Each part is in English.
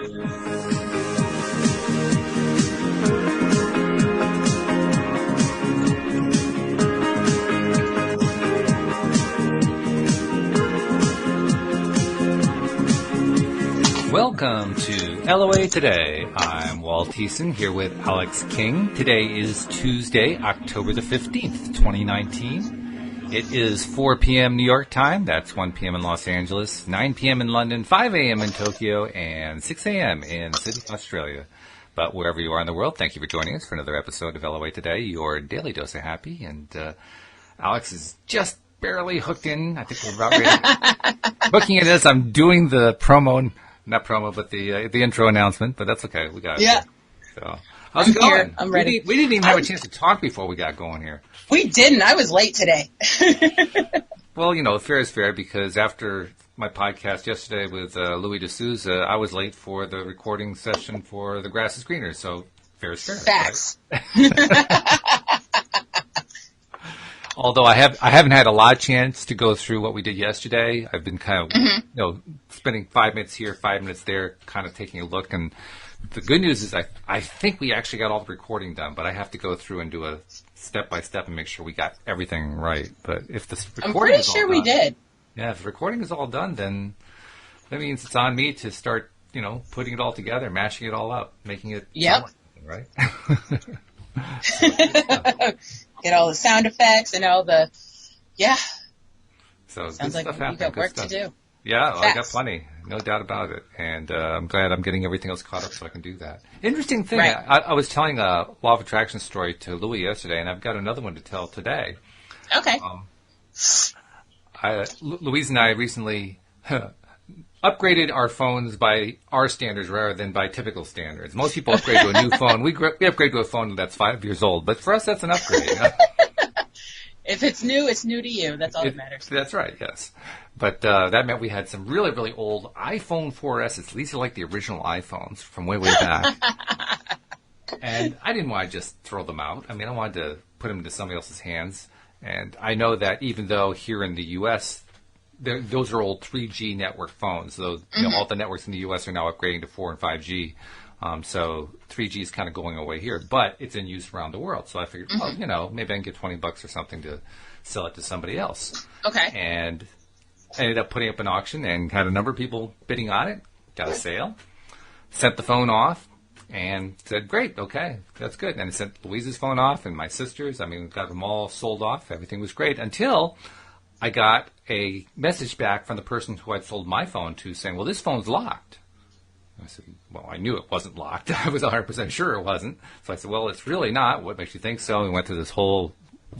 Welcome to LOA Today. I'm Walt here with Alyx King. Today is Tuesday, October the 15th, 2019. It is 4 p.m. New York time. That's 1 p.m. in Los Angeles, 9 p.m. in London, 5 a.m. in Tokyo, and 6 a.m. in Sydney, Australia. But wherever you are in the world, thank you for joining us for another episode of LOA Today, your daily dose of happy. And Alyx is just barely hooked in. I think we're about ready. Hooking in as I'm doing the promo. Not promo, but the intro announcement, but that's okay. We got it. Yeah. So, how's it going? Here. I'm ready. We didn't even have a chance to talk before we got going here. We didn't. I was late today. Well, fair is fair, because after my podcast yesterday with Louis D'Souza, I was late for the recording session for The Grass is Greener, so fair is fair. Facts. Right? Although I haven't had a lot of chance to go through what we did yesterday. I've been kind of, spending 5 minutes here, 5 minutes there, kind of taking a look. And the good news is I think we actually got all the recording done, but I have to go through and do a step-by-step and make sure we got everything right. But if the recording is all done, we did. Yeah, if the recording is all done, then that means it's on me to start, putting it all together, mashing it all up, making it sound like something, right? Get all the sound effects and all the, So sounds like stuff you got work to do. Yeah, well, I got plenty, no doubt about it. And I'm glad I'm getting everything else caught up so I can do that. Interesting thing, Right. I was telling a Law of Attraction story to Louis yesterday, and I've got another one to tell today. Okay. Louise and I recently upgraded our phones by our standards rather than by typical standards. Most people upgrade to a new phone. We upgrade to a phone that's 5 years old, but for us, that's an upgrade. If it's new to you. That's all that matters. That's right, yes. But that meant we had some really, really old iPhone 4Ss. These are like the original iPhones from way, way back. And I didn't want to just throw them out. I mean, I wanted to put them into somebody else's hands. And I know that even though here in the U.S., those are old 3G network phones. So all the networks in the U.S. are now upgrading to 4 and 5G. So 3G is kind of going away here, but it's in use around the world. So I figured, maybe I can get $20 or something to sell it to somebody else. Okay. And I ended up putting up an auction and had a number of people bidding on it. Got a sale. Sent the phone off and said, great, okay, that's good. And I sent Louise's phone off and my sister's. I mean, got them all sold off. Everything was great until I got a message back from the person who I'd sold my phone to saying, well, this phone's locked. I said, well, I knew it wasn't locked. I was 100% sure it wasn't. So I said, well, it's really not. What makes you think so? And we went through this whole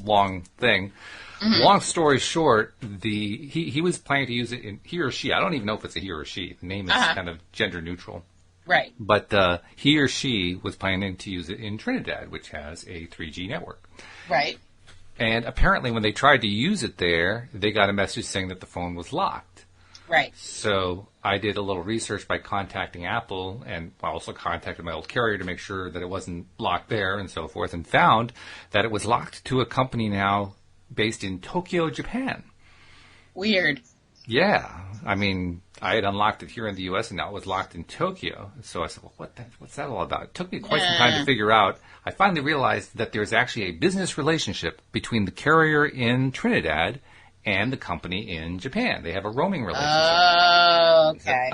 long thing. Mm-hmm. Long story short, he was planning to use it in he or she. I don't even know if it's a he or she. The name is kind of gender neutral. Right. But he or she was planning to use it in Trinidad, which has a 3G network. Right. And apparently when they tried to use it there, they got a message saying that the phone was locked. Right. So I did a little research by contacting Apple, and I also contacted my old carrier to make sure that it wasn't locked there and so forth, and found that it was locked to a company now based in Tokyo, Japan. Weird. Yeah. I mean, I had unlocked it here in the U.S., and now it was locked in Tokyo. So I said, well, what's that all about? It took me quite some time to figure out. I finally realized that there's actually a business relationship between the carrier in Trinidad and the company in Japan. They have a roaming relationship. Oh, okay.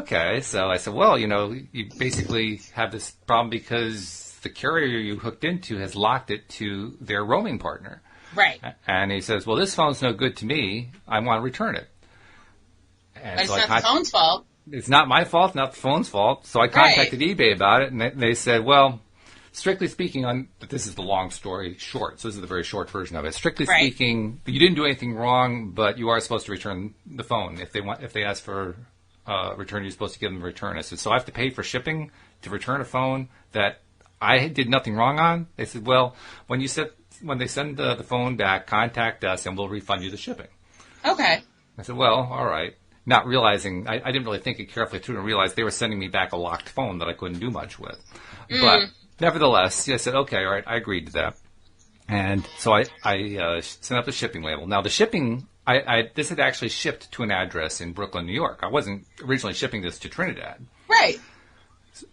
Okay. So I said, well, you basically have this problem because the carrier you hooked into has locked it to their roaming partner. Right. And he says, well, this phone's no good to me. I want to return it. And but so it's not the phone's fault. It's not my fault, not the phone's fault. So I contacted eBay about it, and they said, well, strictly speaking, this is the long story short, so this is the very short version of it. Strictly speaking, you didn't do anything wrong, but you are supposed to return the phone. If they ask for return, you're supposed to give them a return. I said, so I have to pay for shipping to return a phone that I did nothing wrong on? They said, well, when they send the phone back, contact us and we'll refund you the shipping. Okay. I said, well, all right. Not realizing, I didn't really think it carefully through and realize they were sending me back a locked phone that I couldn't do much with. But nevertheless, I said, okay, all right, I agreed to that. And so I sent up the shipping label. Now, the shipping, this had actually shipped to an address in Brooklyn, New York. I wasn't originally shipping this to Trinidad. Right.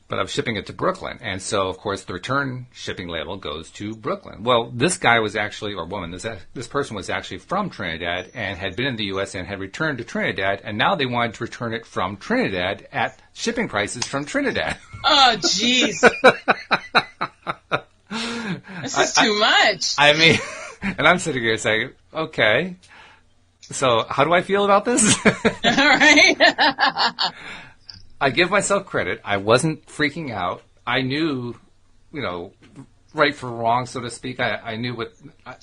But I'm shipping it to Brooklyn. And so, of course, the return shipping label goes to Brooklyn. Well, this guy was actually, or woman, this person was actually from Trinidad and had been in the U.S. and had returned to Trinidad. And now they wanted to return it from Trinidad at shipping prices from Trinidad. Oh, jeez. This is too much. I mean, and I'm sitting here saying, okay, so how do I feel about this? All right. I give myself credit. I wasn't freaking out. I knew, right for wrong, so to speak. I knew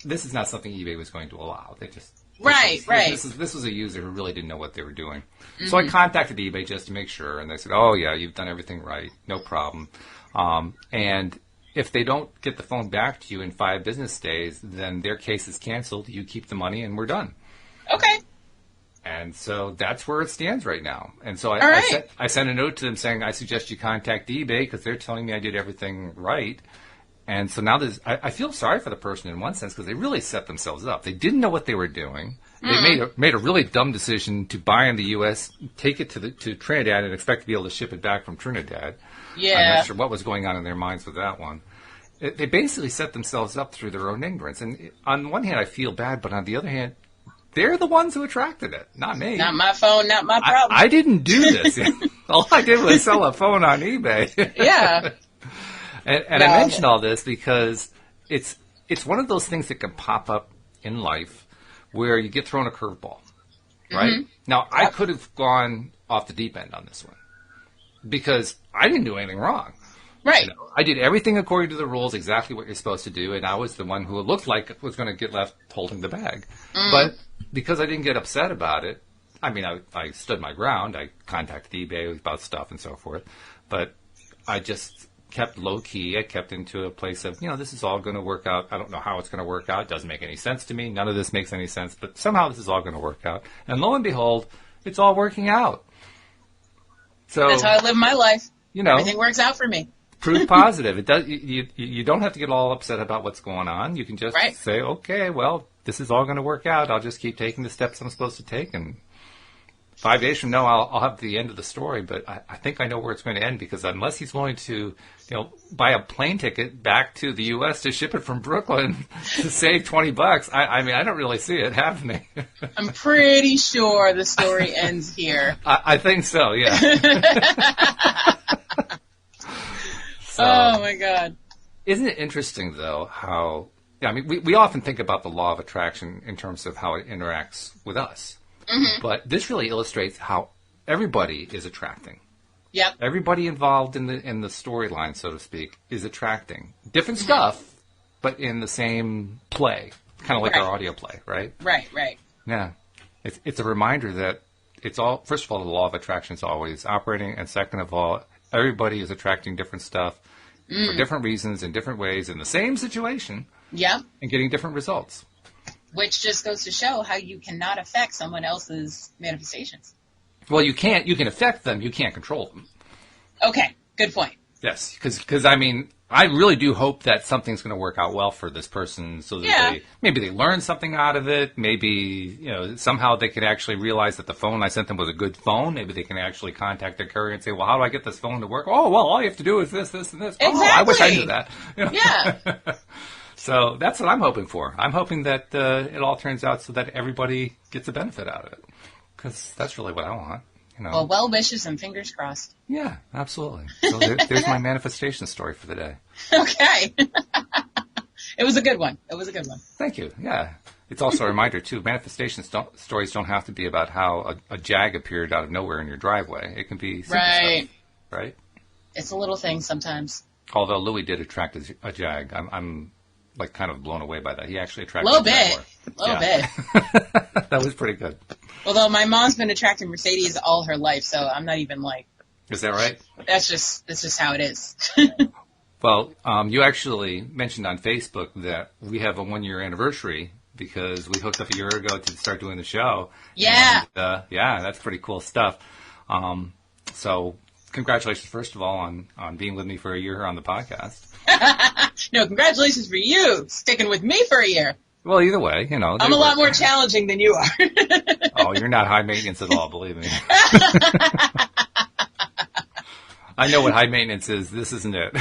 this is not something eBay was going to allow. They just right. This was a user who really didn't know what they were doing. Mm-hmm. So I contacted eBay just to make sure, and they said, "Oh yeah, you've done everything right, no problem." And if they don't get the phone back to you in 5 business days, then their case is canceled. You keep the money, and we're done. Okay. And so that's where it stands right now. And so I sent a note to them saying, I suggest you contact eBay because they're telling me I did everything right. And so now I feel sorry for the person in one sense because they really set themselves up. They didn't know what they were doing. They made a really dumb decision to buy in the U.S., take it to Trinidad, and expect to be able to ship it back from Trinidad. Yeah. I'm not sure what was going on in their minds with that one. They basically set themselves up through their own ignorance. And on one hand, I feel bad, but on the other hand, they're the ones who attracted it, not me. Not my phone, not my problem. I didn't do this. All I did was sell a phone on eBay. Yeah. And I mention all this because it's one of those things that can pop up in life where you get thrown a curveball, right? Mm-hmm. Now, I could have gone off the deep end on this one because I didn't do anything wrong. Right. I did everything according to the rules, exactly what you're supposed to do, and I was the one who it looked like was going to get left holding the bag. But because I didn't get upset about it, I mean, I stood my ground. I contacted eBay about stuff and so forth, but I just kept low-key. I kept into a place of, this is all going to work out. I don't know how it's going to work out. It doesn't make any sense to me. None of this makes any sense, but somehow this is all going to work out. And lo and behold, it's all working out. So that's how I live my life. Everything works out for me. Proof positive. It does. You don't have to get all upset about what's going on. You can just say, okay, well, this is all going to work out. I'll just keep taking the steps I'm supposed to take, and 5 days from now, I'll have the end of the story. But I think I know where it's going to end because unless he's willing to, buy a plane ticket back to the U.S. to ship it from Brooklyn to save $20, I mean, I don't really see it happening. I'm pretty sure the story ends here. I think so. Yeah. So, oh, my God. Isn't it interesting, though, how... I mean, we often think about the law of attraction in terms of how it interacts with us. Mm-hmm. But this really illustrates how everybody is attracting. Yep. Everybody involved in the storyline, so to speak, is attracting. Different stuff, but in the same play. Kind of like our audio play, right? Right. Yeah. It's a reminder that it's all... First of all, the law of attraction is always operating. And second of all... Everybody is attracting different stuff for different reasons in different ways in the same situation. Yeah. And getting different results. Which just goes to show how you cannot affect someone else's manifestations. Well, you can't. You can affect them. You can't control them. Okay. Good point. Yes. Because I mean, I really do hope that something's going to work out well for this person so that maybe they learn something out of it. Maybe, somehow they could actually realize that the phone I sent them was a good phone. Maybe they can actually contact their carrier and say, well, how do I get this phone to work? Oh, well, all you have to do is this, this, and this. Exactly. Oh, I wish I knew that. Yeah. So that's what I'm hoping for. I'm hoping that it all turns out so that everybody gets a benefit out of it. Because that's really what I want. Well, well wishes and fingers crossed. Yeah, absolutely. So there's my manifestation story for the day. Okay. It was a good one. Thank you. Yeah. It's also a reminder, too, manifestation stories don't have to be about how a jag appeared out of nowhere in your driveway. It can be simple stuff, right? It's a little thing sometimes. Although Louis did attract a jag. I'm like kind of blown away by that. He actually attracted a jaguar. Little bit. That was pretty good. Although my mom's been attracting Mercedes all her life, so I'm not even like... Is that right? That's just how it is. Well, you actually mentioned on Facebook that we have a 1-year anniversary because we hooked up a year ago to start doing the show. Yeah. And, that's pretty cool stuff. So congratulations, first of all, on being with me for a year on the podcast. No, congratulations for you sticking with me for a year. Well, either way, I'm a lot more challenging than you are. Oh, you're not high maintenance at all, believe me. I know what high maintenance is. This isn't it.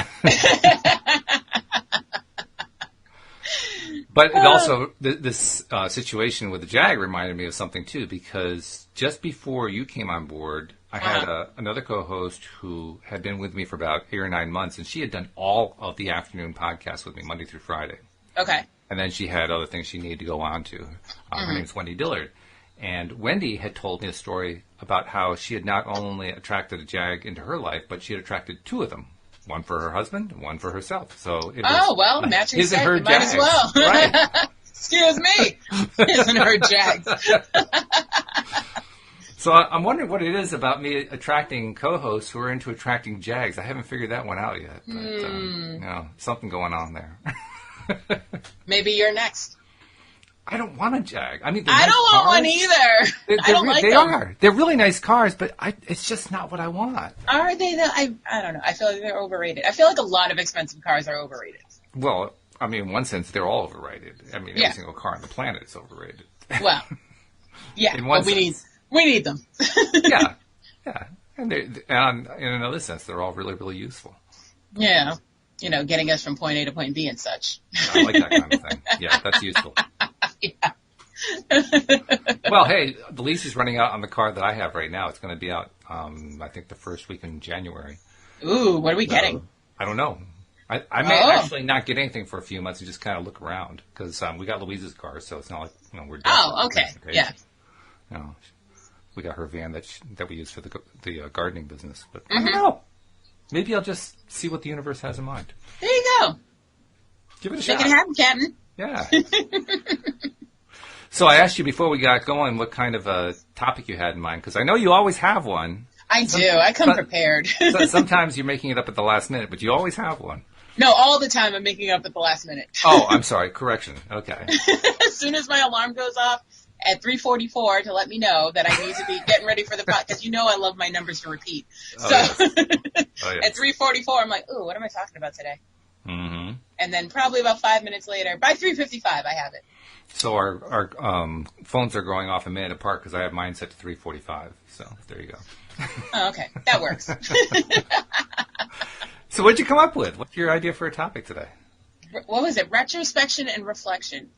But it also, this situation with the Jag reminded me of something, too, because just before you came on board, I had another co-host who had been with me for about 8 or 9 months, and she had done all of the afternoon podcasts with me, Monday through Friday. Okay. And then she had other things she needed to go on to. Her name's Wendy Dillard. And Wendy had told me a story about how she had not only attracted a Jag into her life, but she had attracted 2 of them. One for her husband, and one for herself. So it was matching his and set, her you might as well. Right. Excuse me. His and her Jags. So I'm wondering what it is about me attracting co-hosts who are into attracting Jags. I haven't figured that one out yet. But, something going on there. Maybe you're next. I don't want a Jag. I mean, I don't want one either. I don't like them. They are. They're really nice cars, but it's just not what I want. Are they, though? I don't know. I feel like they're overrated. I feel like a lot of expensive cars are overrated. Well, I mean, in one sense, they're all overrated. I mean, every single car on the planet is overrated. Well, yeah, but we need them. Yeah. And in another sense, they're all really, really useful. Yeah. Getting us from point A to point B and such. I like that kind of thing. Yeah, that's useful. Yeah. Well, hey, the lease is running out on the car that I have right now. It's going to be out, I think, the first week in January. Ooh, what are we getting? I don't know. I may actually not get anything for a few months and just kind of look around because we got Louise's car, so it's not like we're. Oh, okay, yeah. We got her van that we use for the gardening business, but I don't know. Maybe I'll just see what the universe has in mind. There you go. Give it a shot. Make it happen, Captain. Yeah. So I asked you before we got going what kind of a topic you had in mind, because I know you always have one. I do. I come prepared. Sometimes you're making it up at the last minute, but you always have one. No, all the time I'm making up at the last minute. Oh, I'm sorry. Correction. Okay. As soon as my alarm goes off at 3:44 to let me know that I need to be getting ready for the podcast, because I love my numbers to repeat. Yes. At 3:44, I'm like, ooh, what am I talking about today? Mm-hmm. And then probably about 5 minutes later, by 3:55, I have it. So our phones are going off a minute apart because I have mine set to 3:45. So there you go. Oh, okay. That works. So what'd you come up with? What's your idea for a topic today? What was it? Retrospection and reflection.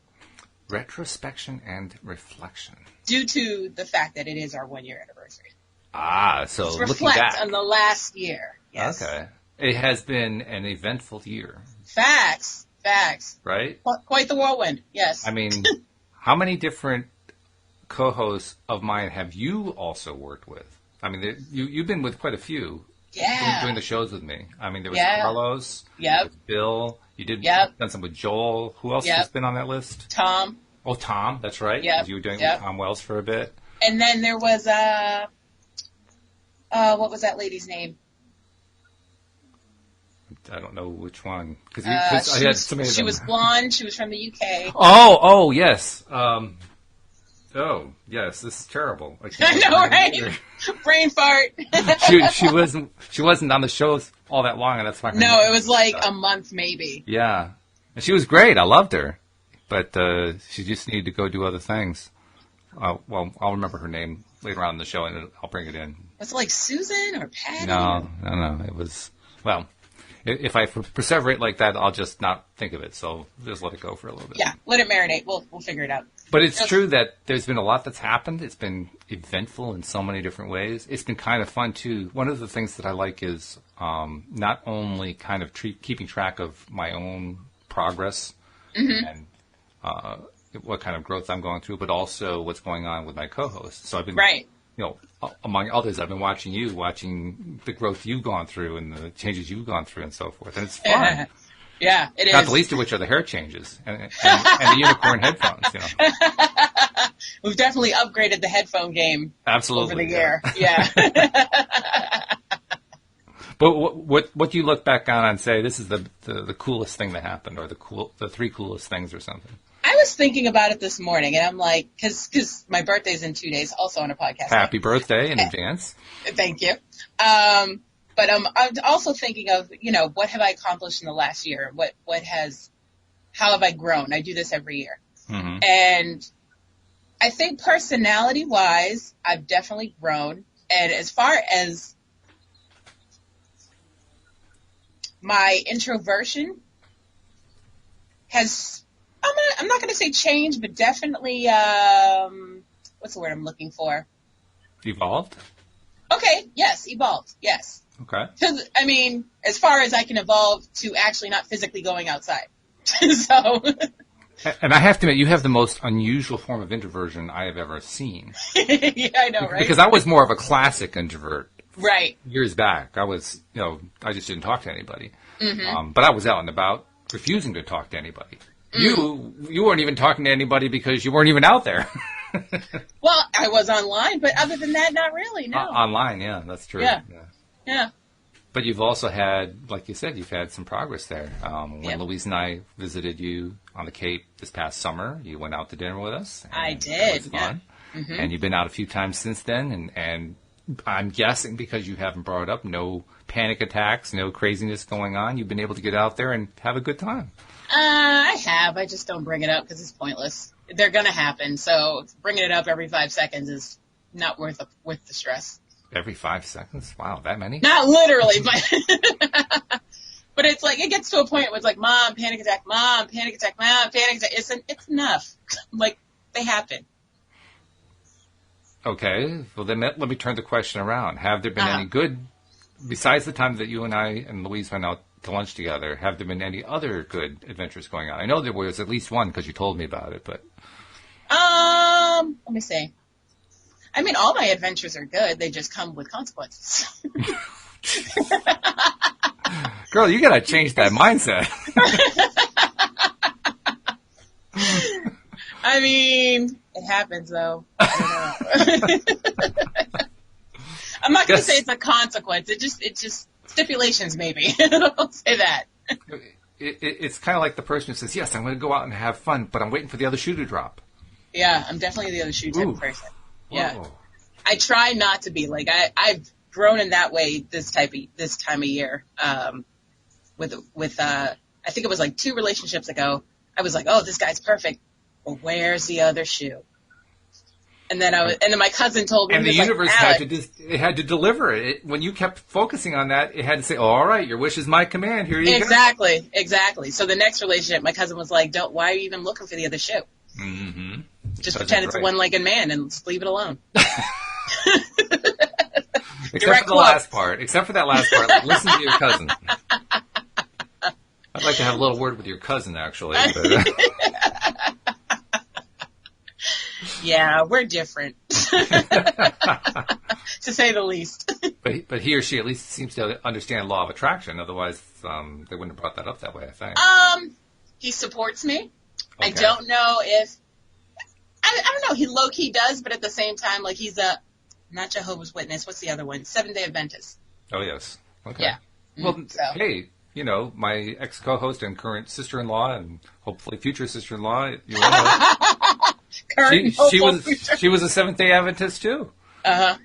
Retrospection and reflection. Due to the fact that it is our 1-year anniversary. So let's looking back. reflect on the last year. Yes. Okay. It has been an eventful year. Facts. Right? Quite the whirlwind, yes. I mean, how many different co-hosts of mine have you also worked with? I mean, you've been with quite a few. Yeah. Doing the shows with me. I mean, there was Carlos. Yep. There was Bill. You did done some with Joel. Who else has been on that list? Tom. Oh, Tom. That's right. Yep. You were doing it with Tom Wells for a bit. And then there was what was that lady's name? I don't know which one. She was blonde. She was from the UK. Oh, yes. Yes. This is terrible. I know, right? Brain fart. She wasn't on the show all that long, and that's why. No, it was like a month, maybe. Yeah, and she was great. I loved her, but she just needed to go do other things. Well, I'll remember her name later on in the show, and I'll bring it in. Was it like Susan or Patty? No. It was If I perseverate like that, I'll just not think of it. So just let it go for a little bit. Yeah, let it marinate. We'll figure it out. But it's true that there's been a lot that's happened. It's been eventful in so many different ways. It's been kind of fun, too. One of the things that I like is not only kind of keeping track of my own progress and what kind of growth I'm going through, but also what's going on with my co-hosts. So I've been... Right. Among others, I've been watching the growth you've gone through and the changes you've gone through and so forth. And it's fun. Yeah, it is. Not the least of which are the hair changes and the unicorn headphones. We've definitely upgraded the headphone game over the year. Yeah. But what do you look back on and say, this is the coolest thing that happened, or the 3 coolest things or something? I was thinking about it this morning, and I'm like, because my birthday's in 2 days, also on a podcast. Happy birthday in advance. Thank you. But I'm also thinking of, what have I accomplished in the last year? How have I grown? I do this every year. Mm-hmm. And I think personality-wise, I've definitely grown. And as far as my introversion has, I'm not going to say changed, but definitely, what's the word I'm looking for? Evolved? Okay, yes, evolved, yes. Okay. Because, I mean, as far as I can evolve to actually not physically going outside. So... And I have to admit, you have the most unusual form of introversion I have ever seen. Yeah, I know, right? Because I was more of a classic introvert. Right. Years back. I was, I just didn't talk to anybody. Mm-hmm. But I was out and about, refusing to talk to anybody. You weren't even talking to anybody because you weren't even out there. Well, I was online, but other than that, not really, no. Online, yeah, that's true. Yeah. But you've also had, like you said, you've had some progress there. When Louise and I visited you on the Cape this past summer, you went out to dinner with us. I did. It was fun. Yeah. Mm-hmm. And you've been out a few times since then. And I'm guessing, because you haven't brought it up, no panic attacks, no craziness going on. You've been able to get out there and have a good time. I have. I just don't bring it up because it's pointless. They're going to happen. So bringing it up every 5 seconds is not worth the stress. Every 5 seconds? Wow, that many? Not literally, but it's like, it gets to a point where it's like, Mom, panic attack, Mom, panic attack, Mom, panic attack. It's enough. Like, they happen. Okay, well then let me turn the question around. Have there been any good, besides the time that you and I and Louise went out to lunch together, have there been any other good adventures going on? I know there was at least one because you told me about it, but... Let me see. I mean, all my adventures are good. They just come with consequences. Girl, you gotta change that mindset. I mean, it happens though. I don't know. I'm not gonna say it's a consequence. It's just stipulations, maybe. I'll say that. It's kind of like the person who says, "Yes, I'm going to go out and have fun, but I'm waiting for the other shoe to drop." Yeah, I'm definitely the other shoe type of person. Yeah. Whoa. I try not to be like I've grown in that way this time of year. With I think it was like 2 relationships ago. I was like, oh, this guy's perfect. Well, where's the other shoe? And then my cousin told me, and the universe had to deliver it. When you kept focusing on that, it had to say, oh, all right, your wish is my command. Here you go. Exactly. So the next relationship, my cousin was like, why are you even looking for the other shoe? Mm-hmm. Just pretend it's a one-legged man and just leave it alone. Except for that last part, listen to your cousin. I'd like to have a little word with your cousin, actually. But, yeah, we're different, to say the least. But he or she at least seems to understand law of attraction. Otherwise, they wouldn't have brought that up that way, I think. He supports me. Okay. I don't know if... I don't know. He low-key does, but at the same time, like, he's not Jehovah's Witness. What's the other one? Seventh-day Adventist. Oh, yes. Okay. Yeah. Well, hey, my ex-co-host and current sister-in-law and hopefully future sister-in-law, she was a Seventh-day Adventist, too. Uh-huh.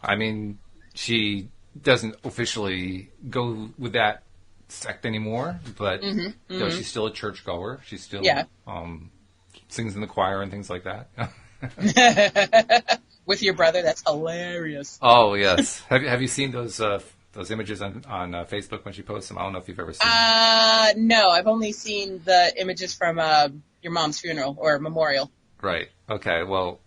I mean, she doesn't officially go with that sect anymore, but she's still a churchgoer. She's still sings in the choir and things like that. With your brother, that's hilarious. Oh yes, have you seen those images on Facebook when she posts them? I don't know if you've ever seen them. No, I've only seen the images from your mom's funeral or memorial. Right. Okay. Well,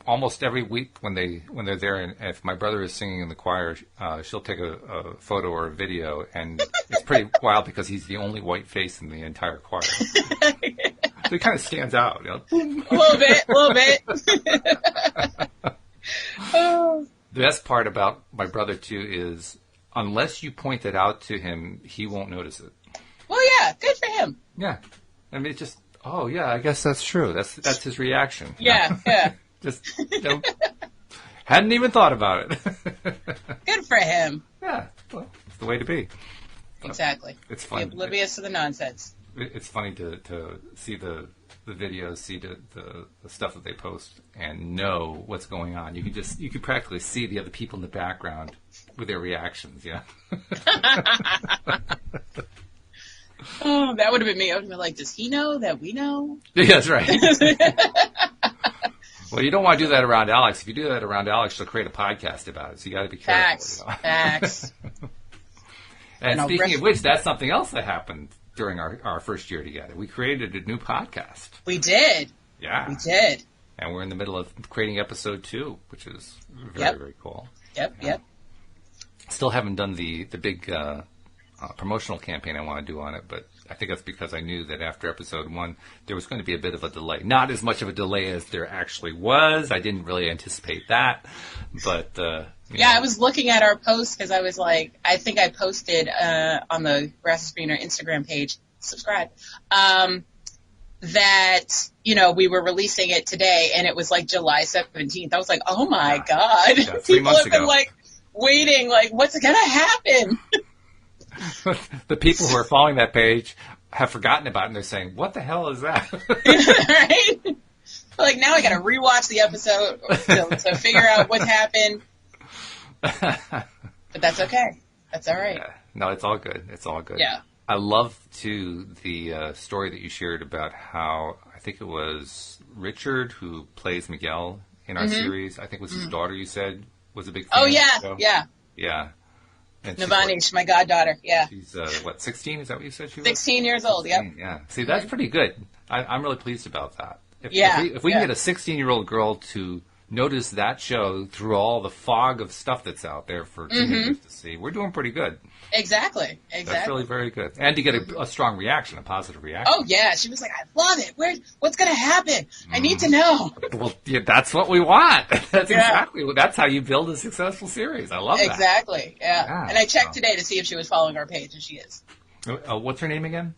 almost every week when they're there, and if my brother is singing in the choir, she'll take a photo or a video, and it's pretty wild because he's the only white face in the entire choir. So it kind of stands out. A little bit. The best part about my brother too is, unless you point it out to him, he won't notice it. Well, yeah, good for him. Yeah, I mean, it's just. Oh yeah, I guess that's true. That's his reaction. Yeah. Just hadn't even thought about it. Good for him. Yeah, well, it's the way to be. Exactly. It's fun. Be oblivious to the nonsense. It's funny to see the videos, see the stuff that they post, and know what's going on. You can practically see the other people in the background with their reactions. Yeah. Oh, that would have been me. I would have been like, does he know that we know? Yeah, that's right. Well, you don't want to do that around Alyx. If you do that around Alyx, she'll create a podcast about it. So you got to be careful. Facts. And speaking of which, that's something else that happened during our first year together. We created a new podcast. We did. Yeah. We did. And we're in the middle of creating episode 2, which is very, very cool. Yep. Still haven't done the big promotional campaign I want to do on it, but I think that's because I knew that after episode 1, there was going to be a bit of a delay. Not as much of a delay as there actually was. I didn't really anticipate that, but... Yeah, I was looking at our post because I was like, I think I posted on the Grass Screener Instagram page, subscribe, that, we were releasing it today, and it was like July 17th. I was like, oh my God. Yeah, 3 People months have been ago. like waiting, like, what's going to happen? The people who are following that page have forgotten about it, and they're saying, what the hell is that? Right? Like, now I got to rewatch the episode to figure out what happened. But that's okay. That's all right. Yeah. No, it's all good. It's all good. Yeah. I love, too, the story that you shared about how, I think it was Richard, who plays Miguel in our series. I think it was his daughter, you said, was a big fan. Oh, yeah. of the show. Yeah. Yeah. And Navanish, my goddaughter. Yeah. She's, 16? Is that what you said she was? 16 years old, yep. Yeah. See, that's pretty good. I'm really pleased about that. If we can get a 16-year-old girl to notice that show through all the fog of stuff that's out there for teenagers to see, we're doing pretty good. Exactly. That's really very good. And to get a strong reaction, a positive reaction. Oh, yeah. She was like, I love it. What's going to happen? I need to know. Well, yeah, that's what we want. That's how you build a successful series. I love that. Exactly. Yeah. And I checked today to see if she was following our page, and she is. What's her name again?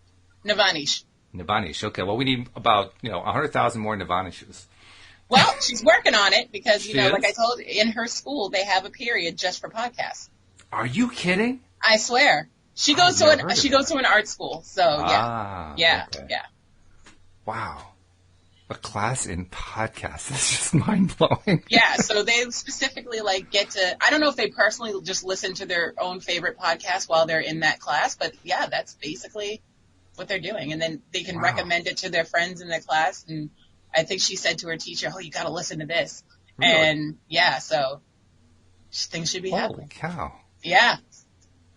Navanish. Navanish. Okay. Well, we need about 100,000 more Navanishes. Well, she's working on it because, like I told you, in her school, they have a period just for podcasts. Are you kidding? I swear. She goes to an art school. So, yeah. Yeah. Okay. Yeah. Wow. A class in podcasts. That's just mind-blowing. Yeah, so they specifically, get to... I don't know if they personally just listen to their own favorite podcast while they're in that class, but, yeah, that's basically what they're doing. And then they can recommend it to their friends in the class, and I think she said to her teacher, oh, you got to listen to this. Really? And, yeah, so things should be happening. Holy cow. Yeah.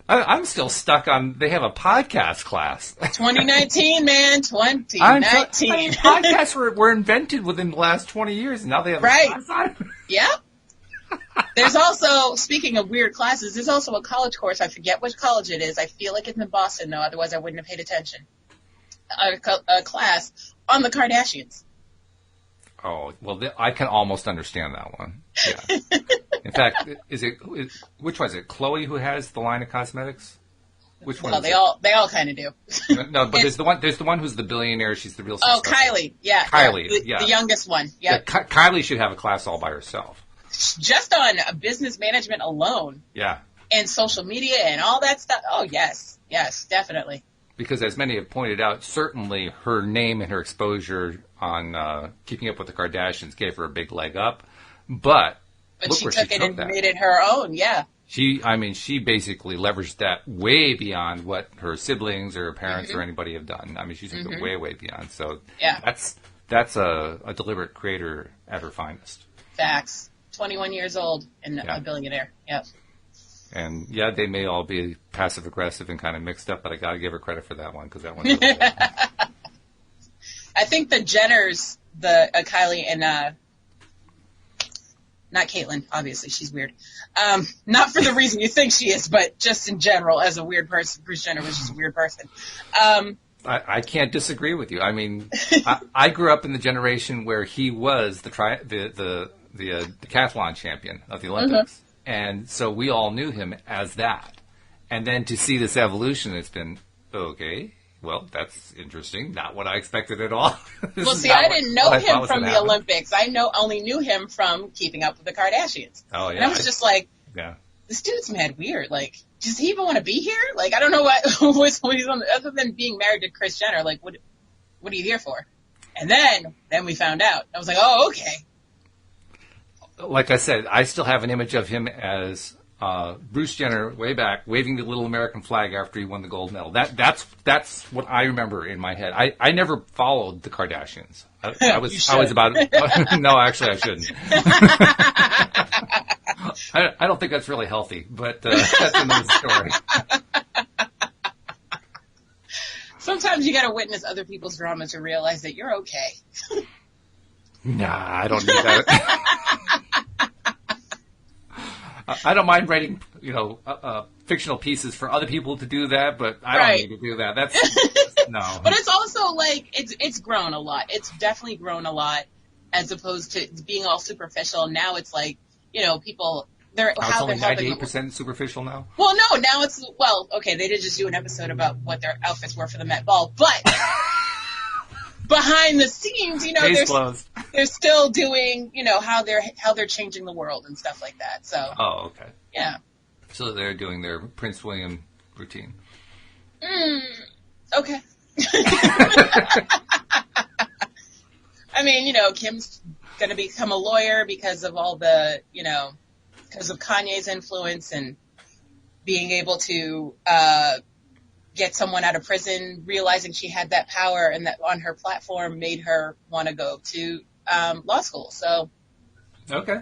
I'm still stuck on, they have a podcast class. 2019, man, 2019. Podcasts were invented within the last 20 years, and now they have a class on it. Yep. There's also, speaking of weird classes, there's also a college course. I forget which college it is. I feel like it's in Boston, though. Otherwise, I wouldn't have paid attention. A class on the Kardashians. Oh, well, I can almost understand that one. Yeah. In fact, which one is it? Chloe who has the line of cosmetics? Which one? Well, they all kind of do. No, but there's the one who's the billionaire. She's the real. Oh, Kylie. Yeah. Kylie. The youngest one. Yep. Yeah. Kylie should have a class all by herself. Just on business management alone. Yeah. And social media and all that stuff. Oh, yes. Yes, definitely. Because as many have pointed out, certainly her name and her exposure on Keeping Up with the Kardashians gave her a big leg up. But she took it and made it her own, yeah. She basically leveraged that way beyond what her siblings or her parents or anybody have done. I mean, she took it way, way beyond. So that's a deliberate creator at her finest. Facts. 21 years old and a billionaire. Yep. And, yeah, they may all be passive-aggressive and kind of mixed up, but I got to give her credit for that one because that one's really good. I think the Jenners, Kylie and not Caitlyn, obviously, she's weird. Not for the reason you think she is, but just in general as a weird person. Bruce Jenner was just a weird person. I can't disagree with you. I mean, I grew up in the generation where he was the decathlon champion of the Olympics. And so we all knew him as that. And then to see this evolution, it's been, okay, well, that's interesting. Not what I expected at all. Well, see, I didn't know him from the Olympics. I only knew him from Keeping Up with the Kardashians. Oh, yeah. And I was just like, this dude's mad weird. Like, does he even want to be here? Like, I don't know what he's on, other than being married to Kris Jenner. Like, what are you here for? And then we found out. I was like, oh, okay. Like I said, I still have an image of him as Bruce Jenner way back waving the little American flag after he won the gold medal. That's what I remember in my head. I never followed the Kardashians. I was about no, actually I shouldn't. I don't think that's really healthy, but that's another story. Sometimes you got to witness other people's drama to realize that you're okay. Nah, I don't need that. I don't mind writing, fictional pieces for other people to do that, but I don't need to do that. That's no. But it's also like it's grown a lot. It's definitely grown a lot as opposed to being all superficial. Now it's like people. It's only 98% superficial now? Well, no, now it's, okay, they did just do an episode about what their outfits were for the Met Ball, but behind the scenes, they're still doing, how they're changing the world and stuff like that, so. Oh, okay. Yeah. So they're doing their Prince William routine. Okay. I mean, Kim's gonna become a lawyer because of all the, because of Kanye's influence and being able to get someone out of prison, realizing she had that power and that on her platform made her want to go to law school. So, okay,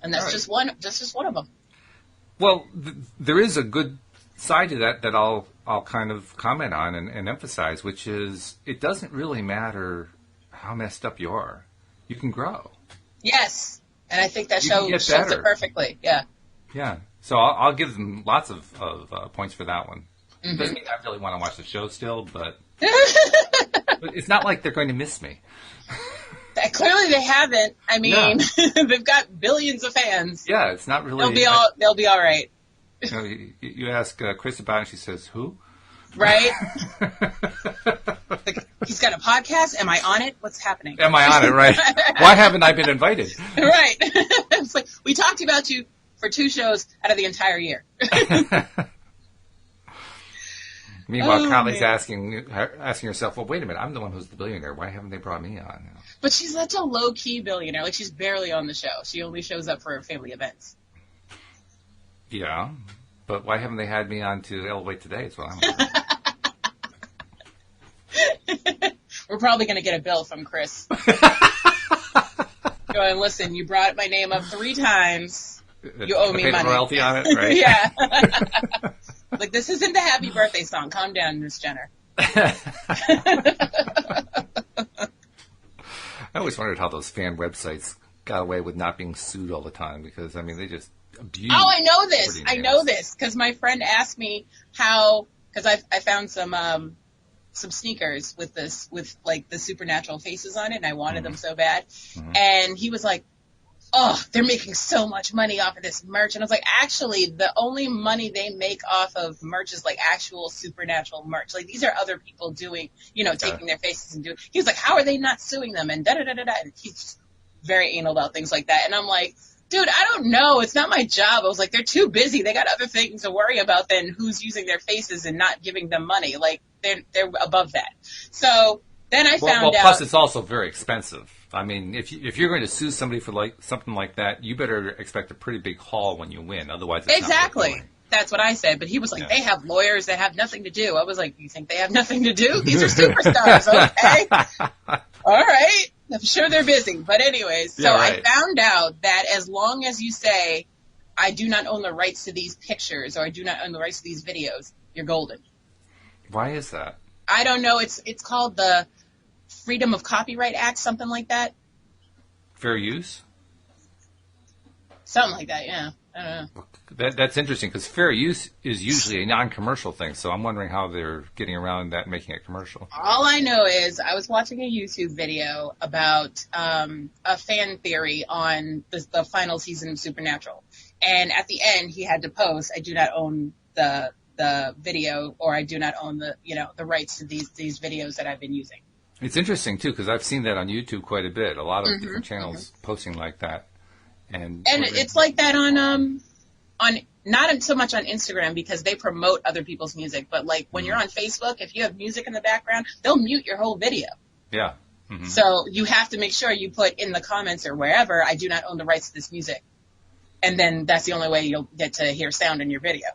and that's just one of them. Well, there is a good side to that I'll kind of comment on and emphasize, which is it doesn't really matter how messed up you are. You can grow. Yes. And I think that shows it perfectly. Yeah. Yeah. So I'll give them lots of points for that one. Mm-hmm. Doesn't mean I really want to watch the show still, but it's not like they're going to miss me. Clearly they haven't. I mean, they've got billions of fans. Yeah, it's not really. They'll be all right. You ask Chris about it, and she says, "Who?" Right? Like, he's got a podcast. Am I on it? What's happening? Am I on it? Right. Why haven't I been invited? Right. It's like, we talked about you for 2 shows out of the entire year. Meanwhile, Kylie's asking herself, well, wait a minute, I'm the one who's the billionaire. Why haven't they brought me on? But she's such a low-key billionaire. Like, she's barely on the show. She only shows up for family events. Yeah. But why haven't they had me on to Elevate Today? Is what I'm wondering. We're probably going to get a bill from Chris. Going, listen, you brought my name up 3 times. You owe me money. Royalty on it, right? Yeah. Like, this isn't the happy birthday song. Calm down, Miss Jenner. I always wondered how those fan websites got away with not being sued all the time because, I mean, they just abuse. Oh, I know this. I know this because my friend asked me how, because I found some sneakers with like the supernatural faces on it, and I wanted them so bad. Mm-hmm. And he was like, oh, they're making so much money off of this merch. And I was like, actually, the only money they make off of merch is like actual supernatural merch. Like, these are other people doing, taking their faces and doing. He was like, how are they not suing them? And da-da-da-da-da. And he's very anal about things like that. And I'm like, dude, I don't know. It's not my job. I was like, they're too busy. They got other things to worry about than who's using their faces and not giving them money. Like, they're above that. So then I found out. Plus, it's also very expensive. I mean, if you're going to sue somebody for like something like that, you better expect a pretty big haul when you win. Otherwise, it's exactly. Not worth going. That's what I said. But he was like, They have lawyers that have nothing to do. I was like, you think they have nothing to do? These are superstars. Okay. All right. I'm sure they're busy. But anyways, so I found out that as long as you say, I do not own the rights to these pictures or I do not own the rights to these videos, you're golden. Why is that? I don't know. It's called the Freedom of Copyright Act, something like that. Fair use? Something like that, yeah. I don't know. That's interesting because fair use is usually a non-commercial thing, so I'm wondering how they're getting around that and making it commercial. All I know is I was watching a YouTube video about a fan theory on the final season of Supernatural. And at the end, he had to post, I do not own the video or I do not own the rights to these videos that I've been using. It's interesting, too, because I've seen that on YouTube quite a bit. A lot of different channels posting like that. And it's like that on not so much on Instagram because they promote other people's music, but like when you're on Facebook, if you have music in the background, they'll mute your whole video. Yeah. Mm-hmm. So you have to make sure you put in the comments or wherever, I do not own the rights to this music. and then that's the only way you'll get to hear sound in your video.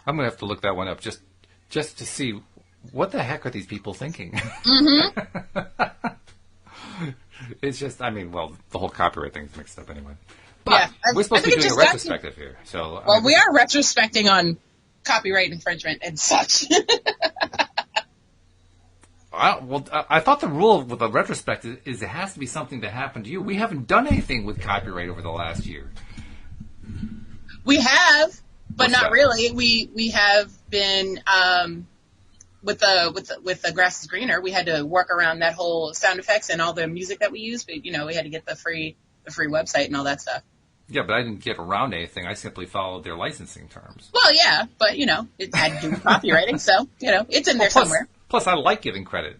I'm going to have to look that one up just to see what the heck are these people thinking. Mm-hmm. It's just, I mean, well, the whole copyright thing's mixed up anyway. But Yeah, we're supposed to be doing a retrospective here. So, well, we are retrospecting on copyright infringement and such. I thought the rule with a retrospective is it has to be something that happened to you. We haven't done anything with copyright over the last year. We have, but What's not that? really. We have been with the grass is greener. We had to work around that whole sound effects and all the music that we use. But we had to get the free website and all that stuff. Yeah, but I didn't get around anything. I simply followed their licensing terms. Well, yeah, but it had to do with copywriting, so it's in there somewhere. Plus, I like giving credit.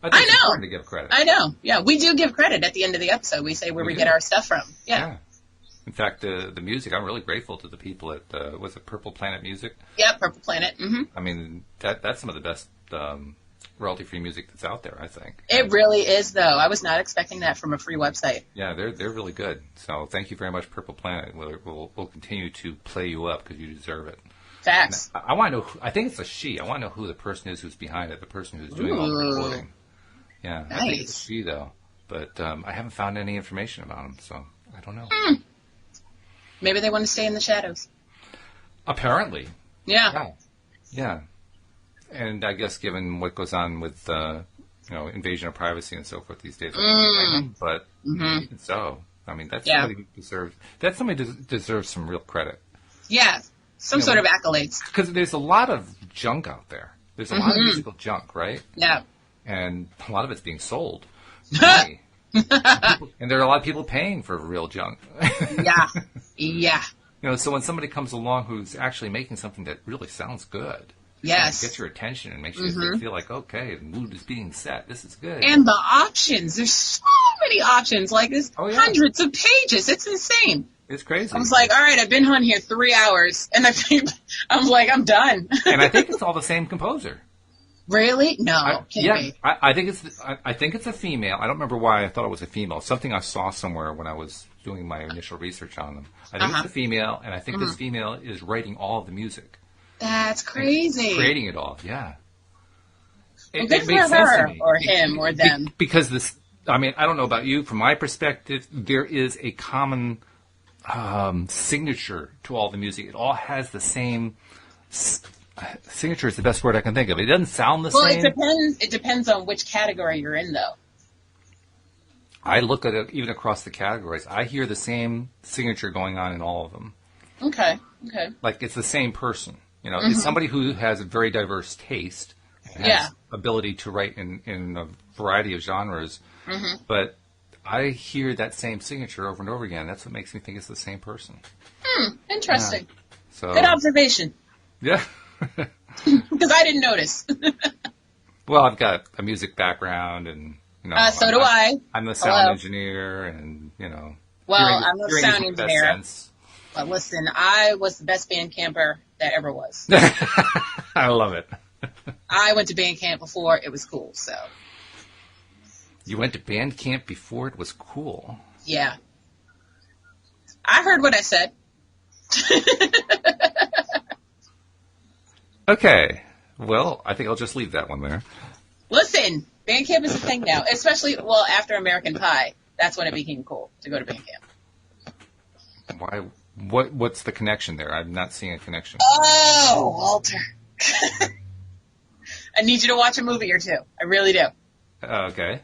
I think it's important to give credit. I know. Yeah, we do give credit at the end of the episode. We say where we get our stuff from. Yeah. In fact, the music, I'm really grateful to the people at, was it Purple Planet Music? Yeah, Purple Planet. Mm-hmm. I mean, that's some of the best royalty-free music that's out there, I think. It really is, though. I was not expecting that from a free website. Yeah, they're really good. So thank you very much, Purple Planet. We'll continue to play you up because you deserve it. Facts. I want to know. I think it's a she. I want to know who the person is who's behind it. The person who's doing all the recording. Yeah, nice. I think it's a she though, but I haven't found any information about them, so I don't know. Maybe they want to stay in the shadows. Apparently. Yeah. Yeah. And I guess given what goes on with invasion of privacy and so forth these days, but even so, I mean somebody who deserves some real credit. Yeah. Some sort of accolades. Because there's a lot of junk out there. There's a lot of musical junk, right? Yeah. And a lot of it's being sold. And there are a lot of people paying for real junk. Yeah. Yeah. So when somebody comes along who's actually making something that really sounds good, yes, gets your attention and makes you feel like, okay, the mood is being set. This is good. And the options. There's so many options. Like, there's hundreds of pages. It's insane. It's crazy. I was like, all right, I've been on here 3 hours, and I'm like, I'm done. And I think it's all the same composer. Really? No, can't be. I think it's a female. I don't remember why I thought it was a female. Something I saw somewhere when I was doing my initial research on them. I think it's a female, and I think this female is writing all of the music. That's crazy. Creating it all, yeah. It makes sense to me. Or him, or them. Because this, I mean, I don't know about you. From my perspective, there is a common signature to all the music. It all has the same signature is the best word I can think of. It doesn't sound the same. Well, it depends on which category you're in, though. I look at it even across the categories. I hear the same signature going on in all of them. Okay. Like it's the same person. It's somebody who has a very diverse taste, and has ability to write in a variety of genres. But I hear that same signature over and over again. That's what makes me think it's the same person. Interesting. Yeah. So, good observation. Yeah. Because I didn't notice. Well, I've got a music background, and so do I. I'm the sound engineer, and Well, I'm the sound engineer. But listen, I was the best band camper that ever was. I love it. I went to band camp before it was cool, so. You went to band camp before it was cool? Yeah. I heard what I said. Okay. Well, I think I'll just leave that one there. Listen, band camp is a thing now, especially, after American Pie. That's when it became cool to go to band camp. Why? What's the connection there? I'm not seeing a connection. Oh, Walter. I need you to watch a movie or two. I really do. Okay.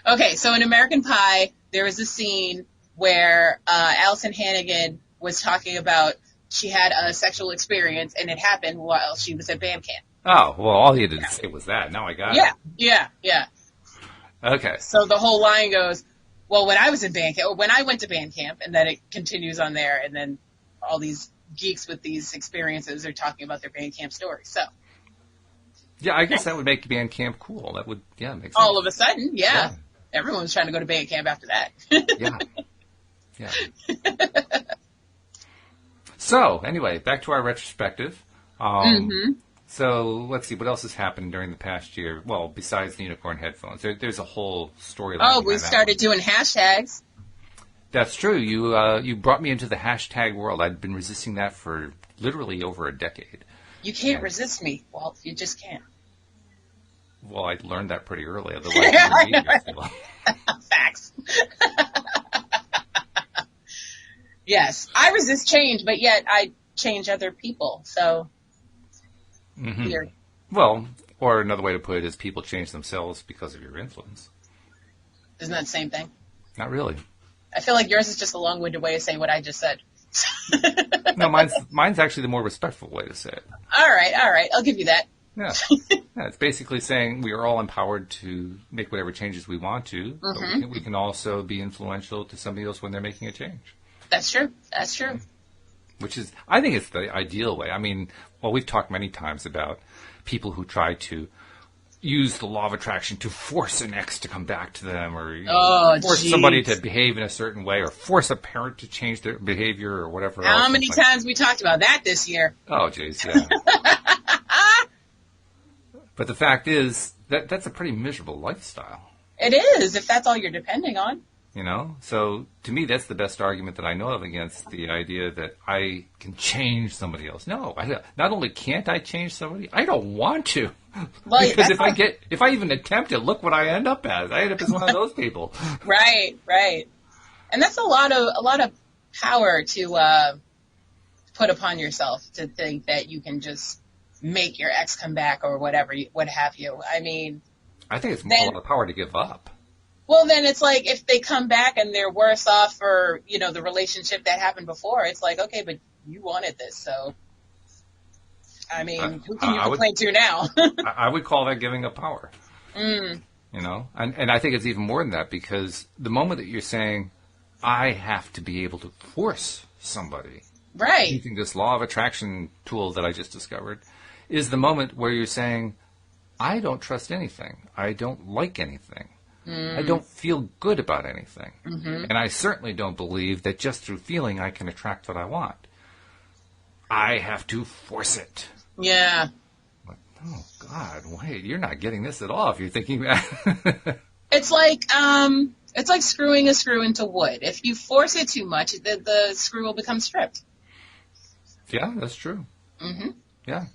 Okay, so in American Pie, there was a scene where Allison Hannigan was talking about she had a sexual experience, and it happened while she was at band camp. Oh, well, all you had to say was that. Now I got it. Yeah. Okay. So the whole line goes, well, when I was in band camp, or when I went to band camp, and then it continues on there, and then all these geeks with these experiences are talking about their band camp stories. So. Yeah, I guess that would make band camp cool. That would, make sense. All of a sudden, yeah. Everyone's trying to go to band camp after that. Yeah. So, anyway, back to our retrospective. So, let's see, what else has happened during the past year? Well, besides the unicorn headphones. There's a whole storyline. Oh, we started doing hashtags. That's true. You brought me into the hashtag world. I'd been resisting that for literally over a decade. You can't resist me, Walt. You just can't. Well, I learned that pretty early. Otherwise, I wouldn't be here. Facts. Yes, I resist change, but yet I change other people. So weird. Well, or another way to put it is people change themselves because of your influence. Isn't that the same thing? Not really. I feel like yours is just a long-winded way of saying what I just said. No, mine's actually the more respectful way to say it. All right. I'll give you that. Yeah. It's basically saying we are all empowered to make whatever changes we want to, but we can also be influential to somebody else when they're making a change. That's true. Which is, I think it's the ideal way. I mean, well, we've talked many times about people who try to use the law of attraction to force an ex to come back to them, or force somebody to behave in a certain way, or force a parent to change their behavior, or whatever else. How many times we talked about that this year? Oh, jeez, yeah. But the fact is, that's a pretty miserable lifestyle. It is, if that's all you're depending on. You know? So, to me, that's the best argument that I know of against the idea that I can change somebody else. No, not only can't I change somebody, I don't want to. Well, because if I even attempt it, look what I end up as. I end up as one of those people. Right. And that's a lot of power to put upon yourself, to think that you can just make your ex come back or whatever, what have you. I mean, I think it's more a lot of power to give up. Well, then it's like if they come back and they're worse off for, the relationship that happened before, it's like, okay, but you wanted this, so, I mean, who can you complain to now? I would call that giving up power. And I think it's even more than that, because the moment that you're saying, I have to be able to force somebody, right, using this law of attraction tool that I just discovered, is the moment where you're saying, I don't trust anything. I don't like anything. I don't feel good about anything. And I certainly don't believe that just through feeling I can attract what I want. I have to force it. Yeah. Like, oh, God, wait, you're not getting this at all if you're thinking that. It's like screwing a screw into wood. If you force it too much, the screw will become stripped. Yeah, that's true. Yeah.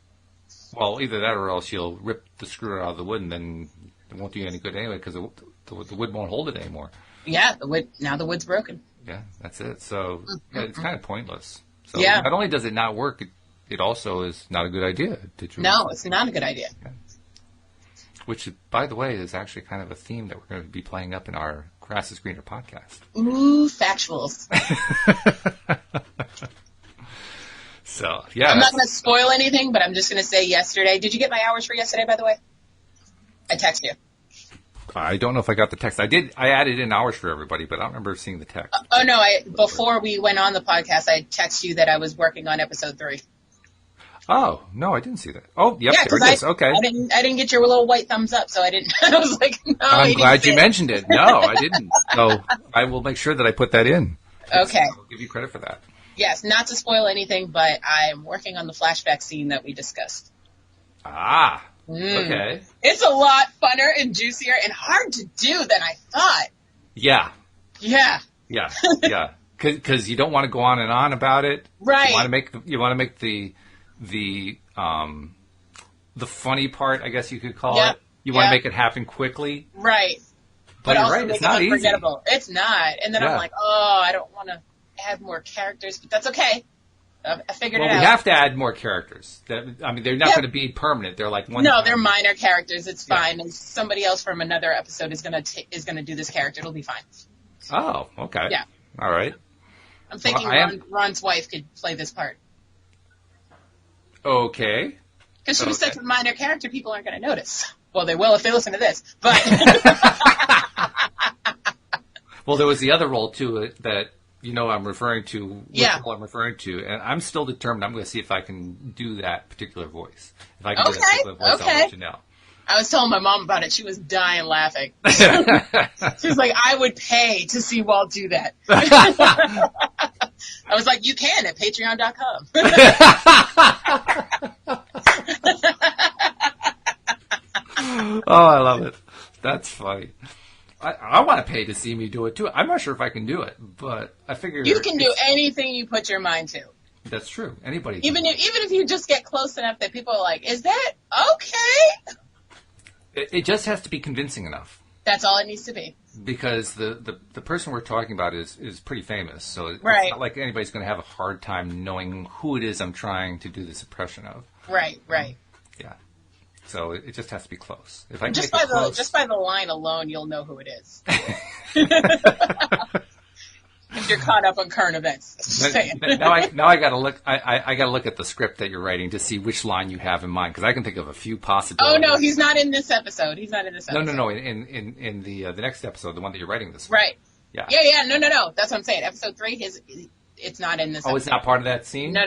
Well, either that or else you'll rip the screw out of the wood and then it won't do you any good anyway because the wood won't hold it anymore. Yeah, the wood's broken. Yeah, that's it. So it's kind of pointless. So not only does it not work, it also is not a good idea. No, it's not a good idea. Yeah. Which, by the way, is actually kind of a theme that we're going to be playing up in our Grass is Greener podcast. Ooh, factuals. So, yeah. I'm not going to spoil anything, but I'm just going to say yesterday. Did you get my hours for yesterday, by the way? I texted you. I don't know if I got the text. I added in hours for everybody, but I don't remember seeing the text. Before we went on the podcast, I texted you that I was working on episode 3. Oh, no, I didn't see that. Oh, yep, there it is. Okay. I didn't get your little white thumbs up, so I didn't. I was like, no. I'm glad you mentioned it. No, I didn't. So I will make sure that I put that in. Okay. I'll give you credit for that. Yes, not to spoil anything, but I'm working on the flashback scene that we discussed. Ah. Okay. It's a lot funner and juicier and hard to do than I thought. Yeah. Yeah. Yeah. Yeah. Because you don't want to go on and on about it. Right. You want to make the funny part, I guess you could call it. You want to make it happen quickly. Right. But you're right. It's not easy. It's not. And then I'm like, I don't want to add more characters, but that's okay. I figured it out. Well, we have to add more characters. They're not going to be permanent. They're like one. No, they're minor characters. It's fine. And somebody else from another episode is going to do this character. It'll be fine. Oh, okay. Yeah. All right. I'm thinking Ron's wife could play this part. Okay. Because she was such a minor character, people aren't going to notice. Well, they will if they listen to this. But well, there was the other role too that. I'm referring to which role I'm referring to, and I'm still determined. I'm going to see if I can do that particular voice. If I can do that particular voice, I'll let you know. I was telling my mom about it. She was dying laughing. She was like, I would pay to see Walt do that. I was like, you can at patreon.com. Oh, I love it. That's funny. I want to pay to see me do it, too. I'm not sure if I can do it, but I figure... You can do anything you put your mind to. That's true. Anybody even if you just get close enough that people are like, is that okay? It just has to be convincing enough. That's all it needs to be. Because the person we're talking about is pretty famous, so it's right. not like anybody's going to have a hard time knowing who it is I'm trying to do this impression of. Right. Yeah. So it just has to be close. If I can just by the line alone, you'll know who it is. If you're caught up on current events. Now I got to look. I got to look at the script that you're writing to see which line you have in mind, because I can think of a few possibilities. Oh no, he's not in this episode. No. In the next episode, the one that you're writing this. Right. Yeah. Yeah. No. That's what I'm saying. Episode 3, it's not in this. Oh, episode. It's not part of that scene. No.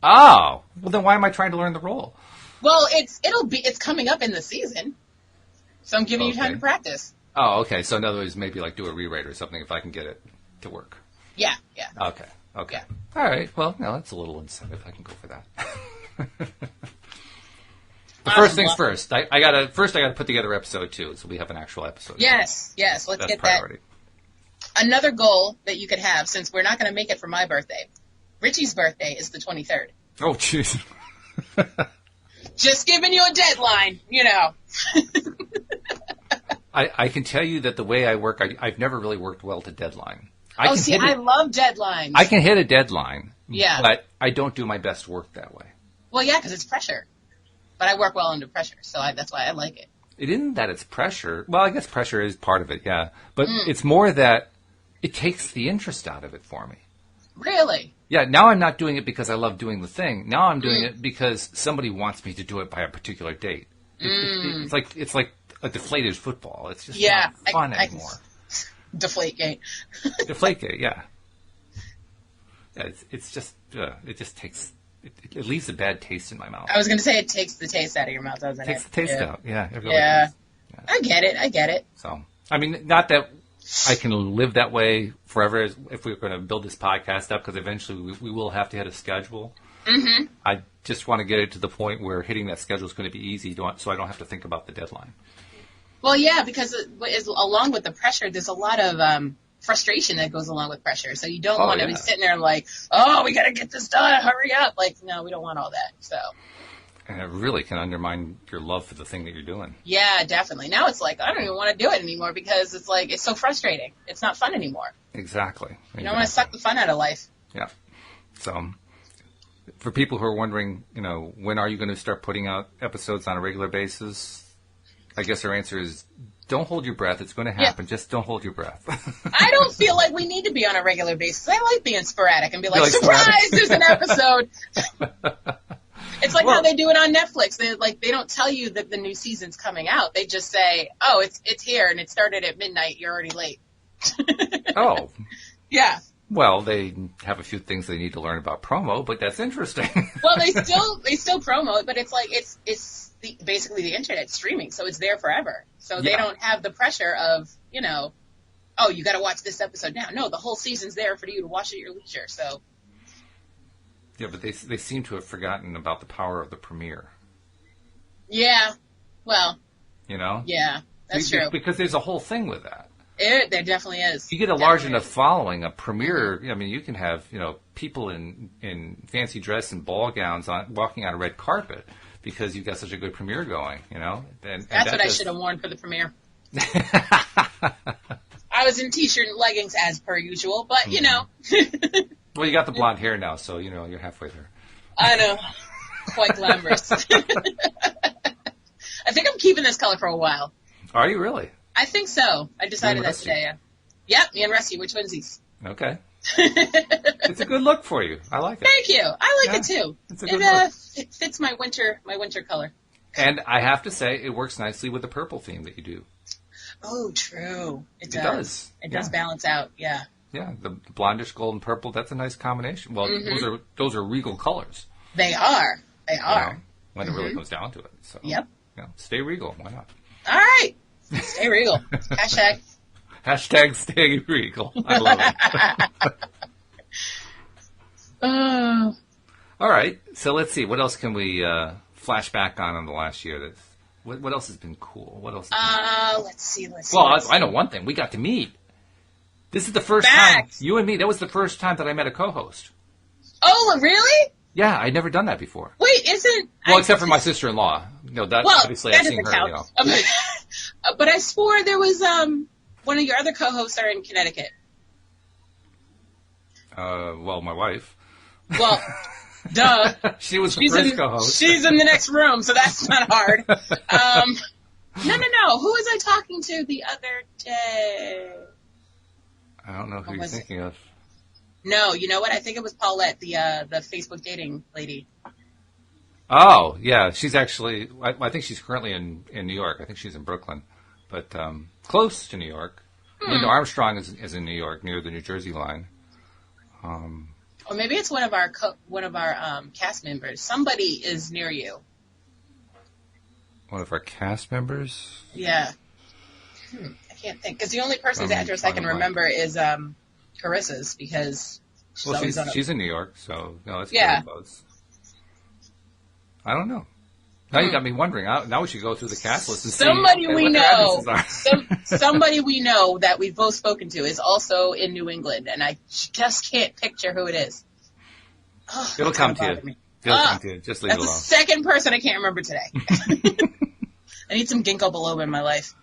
Oh, well then why am I trying to learn the role? Well, it's coming up in the season, so I'm giving you time to practice. Oh, okay. So in other words, maybe like do a rewrite or something if I can get it to work. Yeah. Okay. Yeah. All right. Well, no, that's a little incentive. I can go for that. First things first. I gotta put together episode 2, so we have an actual episode. Yes. Let's get priority. That. Another goal that you could have, since we're not going to make it for my birthday. Richie's birthday is the 23rd. Oh, jeez. Just giving you a deadline, you know. I can tell you that the way I work, I've never really worked well to deadline. I love deadlines. I can hit a deadline, yeah, but I don't do my best work that way. Well, yeah, because it's pressure. But I work well under pressure, so that's why I like it. It isn't that it's pressure. Well, I guess pressure is part of it, yeah. But it's more that it takes the interest out of it for me. Really? Yeah, now I'm not doing it because I love doing the thing. Now I'm doing it because somebody wants me to do it by a particular date. It's like a deflated football. It's just not fun anymore. Deflategate. Deflategate, yeah. It's just it just takes it leaves a bad taste in my mouth. I was going to say it takes the taste out of your mouth, doesn't it? Takes the taste out. Yeah, it really does. Yeah. I get it. So, I mean, not that I can live that way forever if we're going to build this podcast up, because eventually we will have to hit a schedule. Mm-hmm. I just want to get it to the point where hitting that schedule is going to be easy, so I don't have to think about the deadline. Well, yeah, because along with the pressure, there's a lot of frustration that goes along with pressure. So you don't want to be sitting there like, oh, we got to get this done, hurry up. Like, no, we don't want all that. So. And it really can undermine your love for the thing that you're doing. Yeah, definitely. Now it's like, I don't even want to do it anymore because it's like, it's so frustrating. It's not fun anymore. Exactly. You don't want to suck the fun out of life. Yeah. So, for people who are wondering, when are you going to start putting out episodes on a regular basis? I guess our answer is, don't hold your breath. It's going to happen. Yeah. Just don't hold your breath. I don't feel like we need to be on a regular basis. I like being sporadic and be like surprise, there's an episode. It's like how they do it on Netflix. They don't tell you that the new season's coming out. They just say, oh, it's here and it started at midnight. You're already late. Oh. Yeah. Well, they have a few things they need to learn about promo, but that's interesting. Well, they still promo it, but it's like it's basically the internet streaming, so it's there forever. So they don't have the pressure of, oh, you got to watch this episode now. No, the whole season's there for you to watch at your leisure. So. Yeah, but they seem to have forgotten about the power of the premiere. Yeah. Well. Yeah, that's true. Because there's a whole thing with that. There definitely is. You get a large enough following, a premiere. I mean, you can have people in fancy dress and ball gowns walking on a red carpet because you've got such a good premiere going. And that's what I should have worn for the premiere. I was in t-shirt and leggings as per usual, but Well, you got the blonde hair now, so you're halfway there. I know, quite glamorous. I think I'm keeping this color for a while. Are you really? I think so. I decided that today. Yep, me and Rusty, we're twinsies. Okay. It's a good look for you. I like it. Thank you. I like it too. It's a good look. It fits my winter color. And I have to say, it works nicely with the purple theme that you do. Oh, true. It does. It does balance out. Yeah. Yeah, the blondish gold and purple. That's a nice combination. Well, those are regal colors. They are. They are. When it really comes down to it. So. Yep. Stay regal. Why not? All right. Stay regal. Hashtag stay regal. I love it. All right. So let's see. What else can we flash back on in the last year? What else has been cool? What else? Let's see. Well, I know one thing. We got to meet. This is the first time, you and me, that was the first time that I met a co-host. Oh, really? Yeah, I'd never done that before. Wait, isn't... Well, except for my sister-in-law. No, obviously I've seen her, count. But I swore there was one of your other co-hosts are in Connecticut. Well, my wife. Well, duh. She's the first co-host. She's in the next room, so that's not hard. No. Who was I talking to the other day? I don't know who you're thinking of. No, you know what? I think it was Paulette, the Facebook dating lady. Oh, yeah. She's actually, I think she's currently in New York. I think she's in Brooklyn, but close to New York. Linda Armstrong is in New York, near the New Jersey line. Or maybe it's one of our cast members. Somebody is near you. One of our cast members? Yeah. I can't think. Because the only person's address I can remember is Carissa's, because she's in New York, so no, it's pretty close. I don't know. Now you got me wondering. Now we should go through the cast list and somebody see we what know. their addresses are. Somebody we know that we've both spoken to is also in New England, and I just can't picture who it is. Oh, It'll come to you. It'll come to you. Just leave it alone. That's the second person I can't remember today. I need some ginkgo biloba in my life.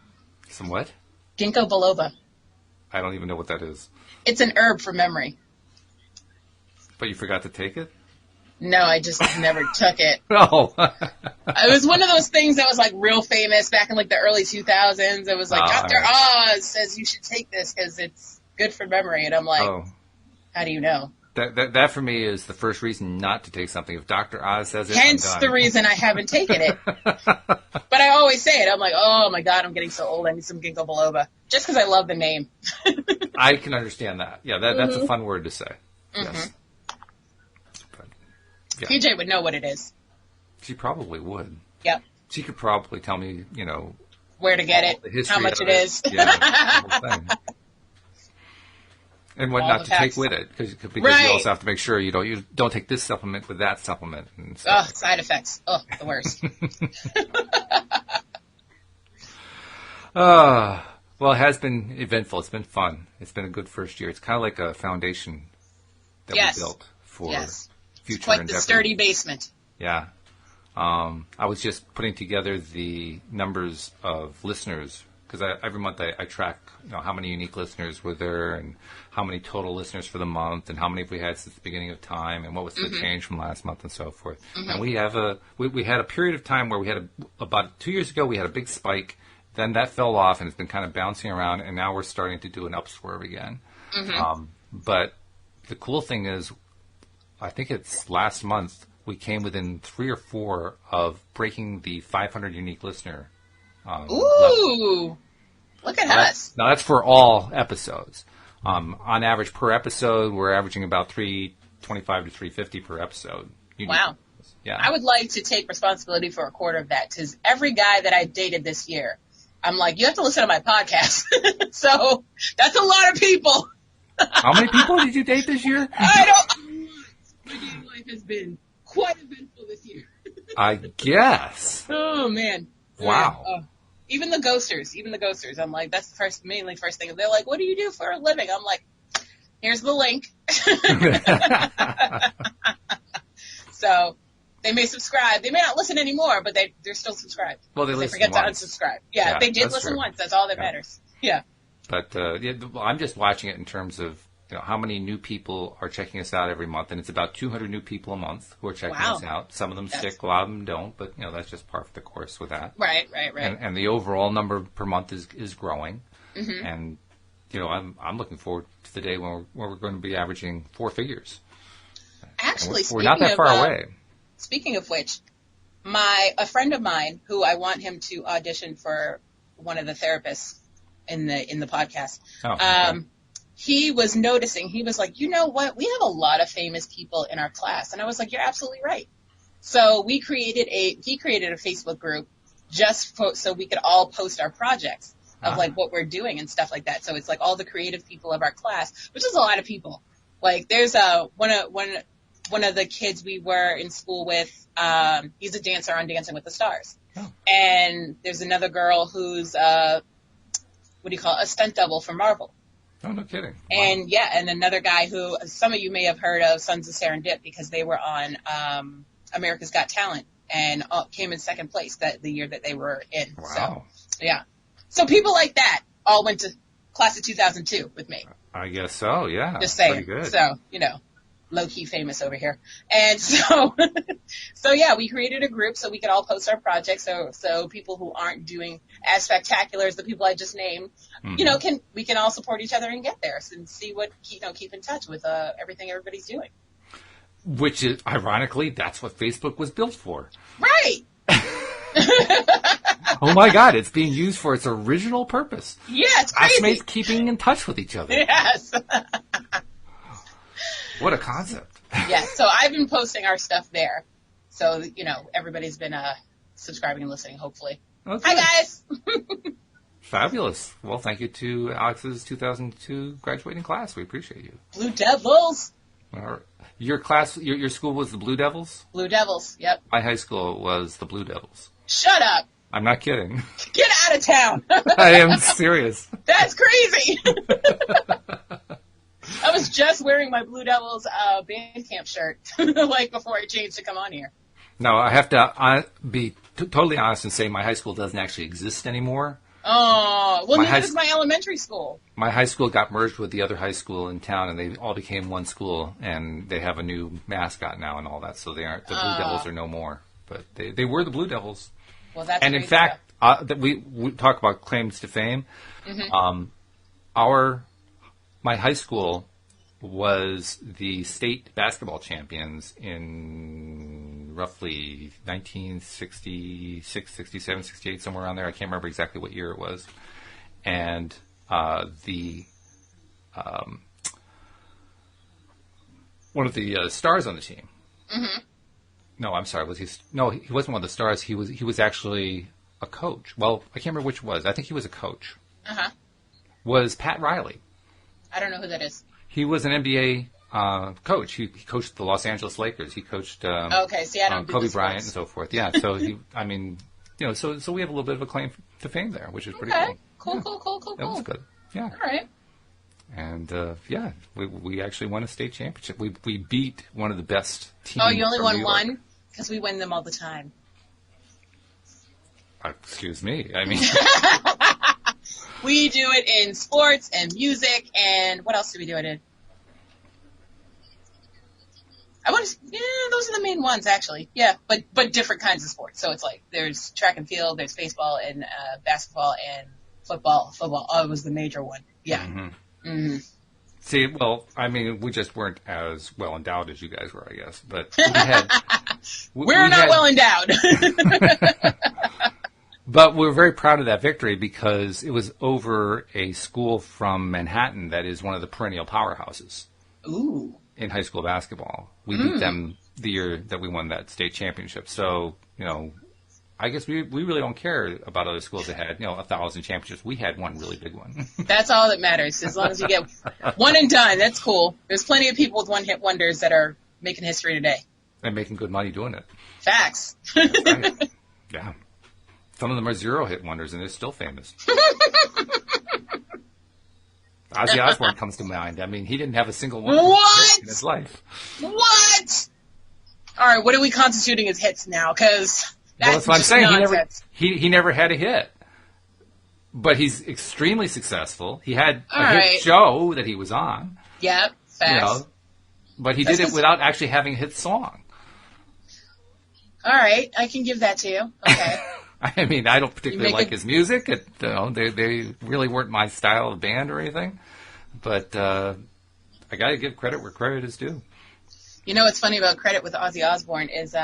Some what? Ginkgo biloba. I don't even know what that is. It's an herb for memory. But you forgot to take it? No, I just never took it. Oh. It was one of those things that was like real famous back in like the early 2000s. It was like, Dr. Oz says you should take this because it's good for memory. And I'm like, how do you know? That for me is the first reason not to take something. If Dr. Oz says it, hence I'm done. The reason I haven't taken it. But I always say it. I'm like, oh my God, I'm getting so old. I need some ginkgo biloba. Just because I love the name. I can understand that. Yeah, that's a fun word to say. Yes. Yeah. PJ would know what it is. She probably would. Yep. She could probably tell me, where to get it, how much it is. Yeah, the whole thing. And what not to take with it, because you also have to make sure you don't take this supplement with that supplement. And stuff. Side effects. The worst. Well, it has been eventful. It's been fun. It's been a good first year. It's kind of like a foundation that we built for future it's quite endeavor. The sturdy basement. Yeah. I was just putting together the numbers of listeners, because every month I track how many unique listeners were there and how many total listeners for the month and how many have we had since the beginning of time and what was the change from last month and so forth. And we have we had a period of time where we had about 2 years ago we had a big spike. Then that fell off and it's been kind of bouncing around, and now we're starting to do an upswerve again. But the cool thing is, I think it's last month we came within 3 or 4 of breaking the 500 unique listener level. Look at us. Now that's for all episodes. On average per episode, we're averaging about 325 to 350 per episode. Wow. Yeah. I would like to take responsibility for a quarter of that, because every guy that I dated this year, I'm like, you have to listen to my podcast. So that's a lot of people. How many people did you date this year? I don't. My dating life has been quite eventful this year. I guess. Oh man. Wow. Even the ghosters. I'm like, that's the mainly first thing. They're like, what do you do for a living? I'm like, here's the link. So they may subscribe. They may not listen anymore, but they're still subscribed. Well, they forget once. To unsubscribe. Yeah, they did listen once. That's all that matters. Yeah. But I'm just watching it in terms of how many new people are checking us out every month, and it's about 200 new people a month who are checking us out. Some of them stick, a lot of them don't, but that's just par for the course with that. Right. And the overall number per month is growing, and I'm looking forward to the day when we're going to be averaging 4 figures. Actually, we're not that far away. Speaking of which, a friend of mine who I want him to audition for one of the therapists in the podcast. Oh, okay. He was noticing. He was like, you know what? We have a lot of famous people in our class, and I was like, you're absolutely right. So he created a Facebook group just so we could all post our projects of like what we're doing and stuff like that. So it's like all the creative people of our class, which is a lot of people. Like there's one one of the kids we were in school with, he's a dancer on Dancing with the Stars. Oh. And there's another girl who's, a stunt double for Marvel. Oh, no kidding. Wow. And and another guy who some of you may have heard of, Sons of Serendip, because they were on America's Got Talent and came in second place the year that they were in. Wow. So, yeah. So people like that all went to class of 2002 with me. I guess so, yeah. Just saying. Pretty good. So, low-key famous over here. And so, we created a group so we could all post our projects. So people who aren't doing as spectacular as the people I just named, we can all support each other and get there and see what, keep in touch with everything everybody's doing. Which is, ironically, that's what Facebook was built for. Right. Oh my God, it's being used for its original purpose. Yeah, it's crazy. Classmates keeping in touch with each other. Yes. What a concept. Yeah, so I've been posting our stuff there. So, everybody's been subscribing and listening, hopefully. Okay. Hi, guys. Fabulous. Well, thank you to Alyx's 2002 graduating class. We appreciate you. Blue Devils. Your class, your school was the Blue Devils? Blue Devils, yep. My high school was the Blue Devils. Shut up. I'm not kidding. Get out of town. I am serious. That's crazy. I was just wearing my Blue Devils band camp shirt, before I changed to come on here. No, I have to be totally honest and say my high school doesn't actually exist anymore. Oh, well, neither does my elementary school. My high school got merged with the other high school in town, and they all became one school, and they have a new mascot now and all that, so the Blue Devils are no more. But they were the Blue Devils. Well, that's and in fact, we talk about claims to fame. Mm-hmm. My high school was the state basketball champions in roughly 1966, 67, 68, somewhere around there. I can't remember exactly what year it was. And one of the stars on the team. Mm-hmm. No, I'm sorry. He wasn't one of the stars. He was actually a coach. Well, I can't remember which it was. I think he was a coach. Uh-huh. Was Pat Riley. I don't know who that is. He was an NBA coach. He coached the Los Angeles Lakers. He coached Kobe Bryant and so forth. Yeah, so so we have a little bit of a claim to fame there, which is pretty cool. Cool. That was good. Yeah. All right. And we actually won a state championship. We beat one of the best teams. Oh, you only won one? Because we win them all the time. Excuse me. I mean, we do it in sports and music, and what else do we do it in? Those are the main ones, actually. Yeah, but different kinds of sports. So it's like there's track and field, there's baseball and basketball and football. Football was the major one. Yeah. Mm-hmm. Mm-hmm. See, well, I mean, we just weren't as well endowed as you guys were, I guess. But we had. We're not well endowed. But we're very proud of that victory because it was over a school from Manhattan that is one of the perennial powerhouses. Ooh. In high school basketball. We beat them the year that we won that state championship. So, I guess we really don't care about other schools that had, 1,000 championships. We had one really big one. That's all that matters. As long as you get one and done, that's cool. There's plenty of people with one-hit wonders that are making history today. And making good money doing it. Facts. That's right. Yeah. Some of them are zero-hit wonders, and they're still famous. Ozzy Osbourne comes to mind. I mean, he didn't have a single one in his life. What? All right, what are we constituting as hits now? Because that's what I'm saying. He never had a hit. But he's extremely successful. He had a hit show that he was on. Yep, facts. But he did it without actually having a hit song. All right, I can give that to you. Okay. I mean, I don't particularly like his music. They really weren't my style of band or anything. But I got to give credit where credit is due. What's funny about credit with Ozzy Osbourne is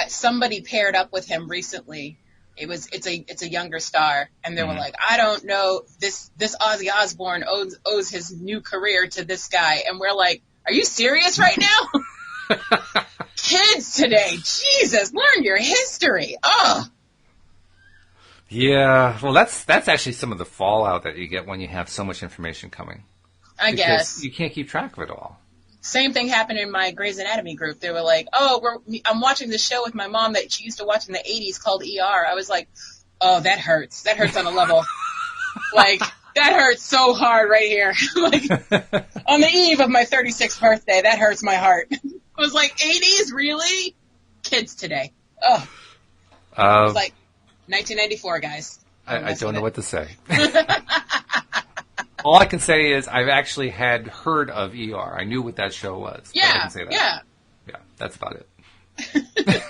somebody paired up with him recently. It's a younger star, and they were like, I don't know, this Ozzy Osbourne owes his new career to this guy, and we're like, are you serious right now? Kids today, Jesus, learn your history. Oh. Yeah, well, that's actually some of the fallout that you get when you have so much information coming. I guess you can't keep track of it all. Same thing happened in my Grey's Anatomy group. They were like, "Oh, I'm watching this show with my mom that she used to watch in the '80s called ER." I was like, "Oh, that hurts. That hurts on a level. Like that hurts so hard right here. Like on the eve of my 36th birthday, that hurts my heart." I was like, "'80s, really? Kids today? Oh, it was like 1994, guys." I don't know what to say. All I can say is I've actually had heard of ER. I knew what that show was. Yeah, I can say that. Yeah, that's about it.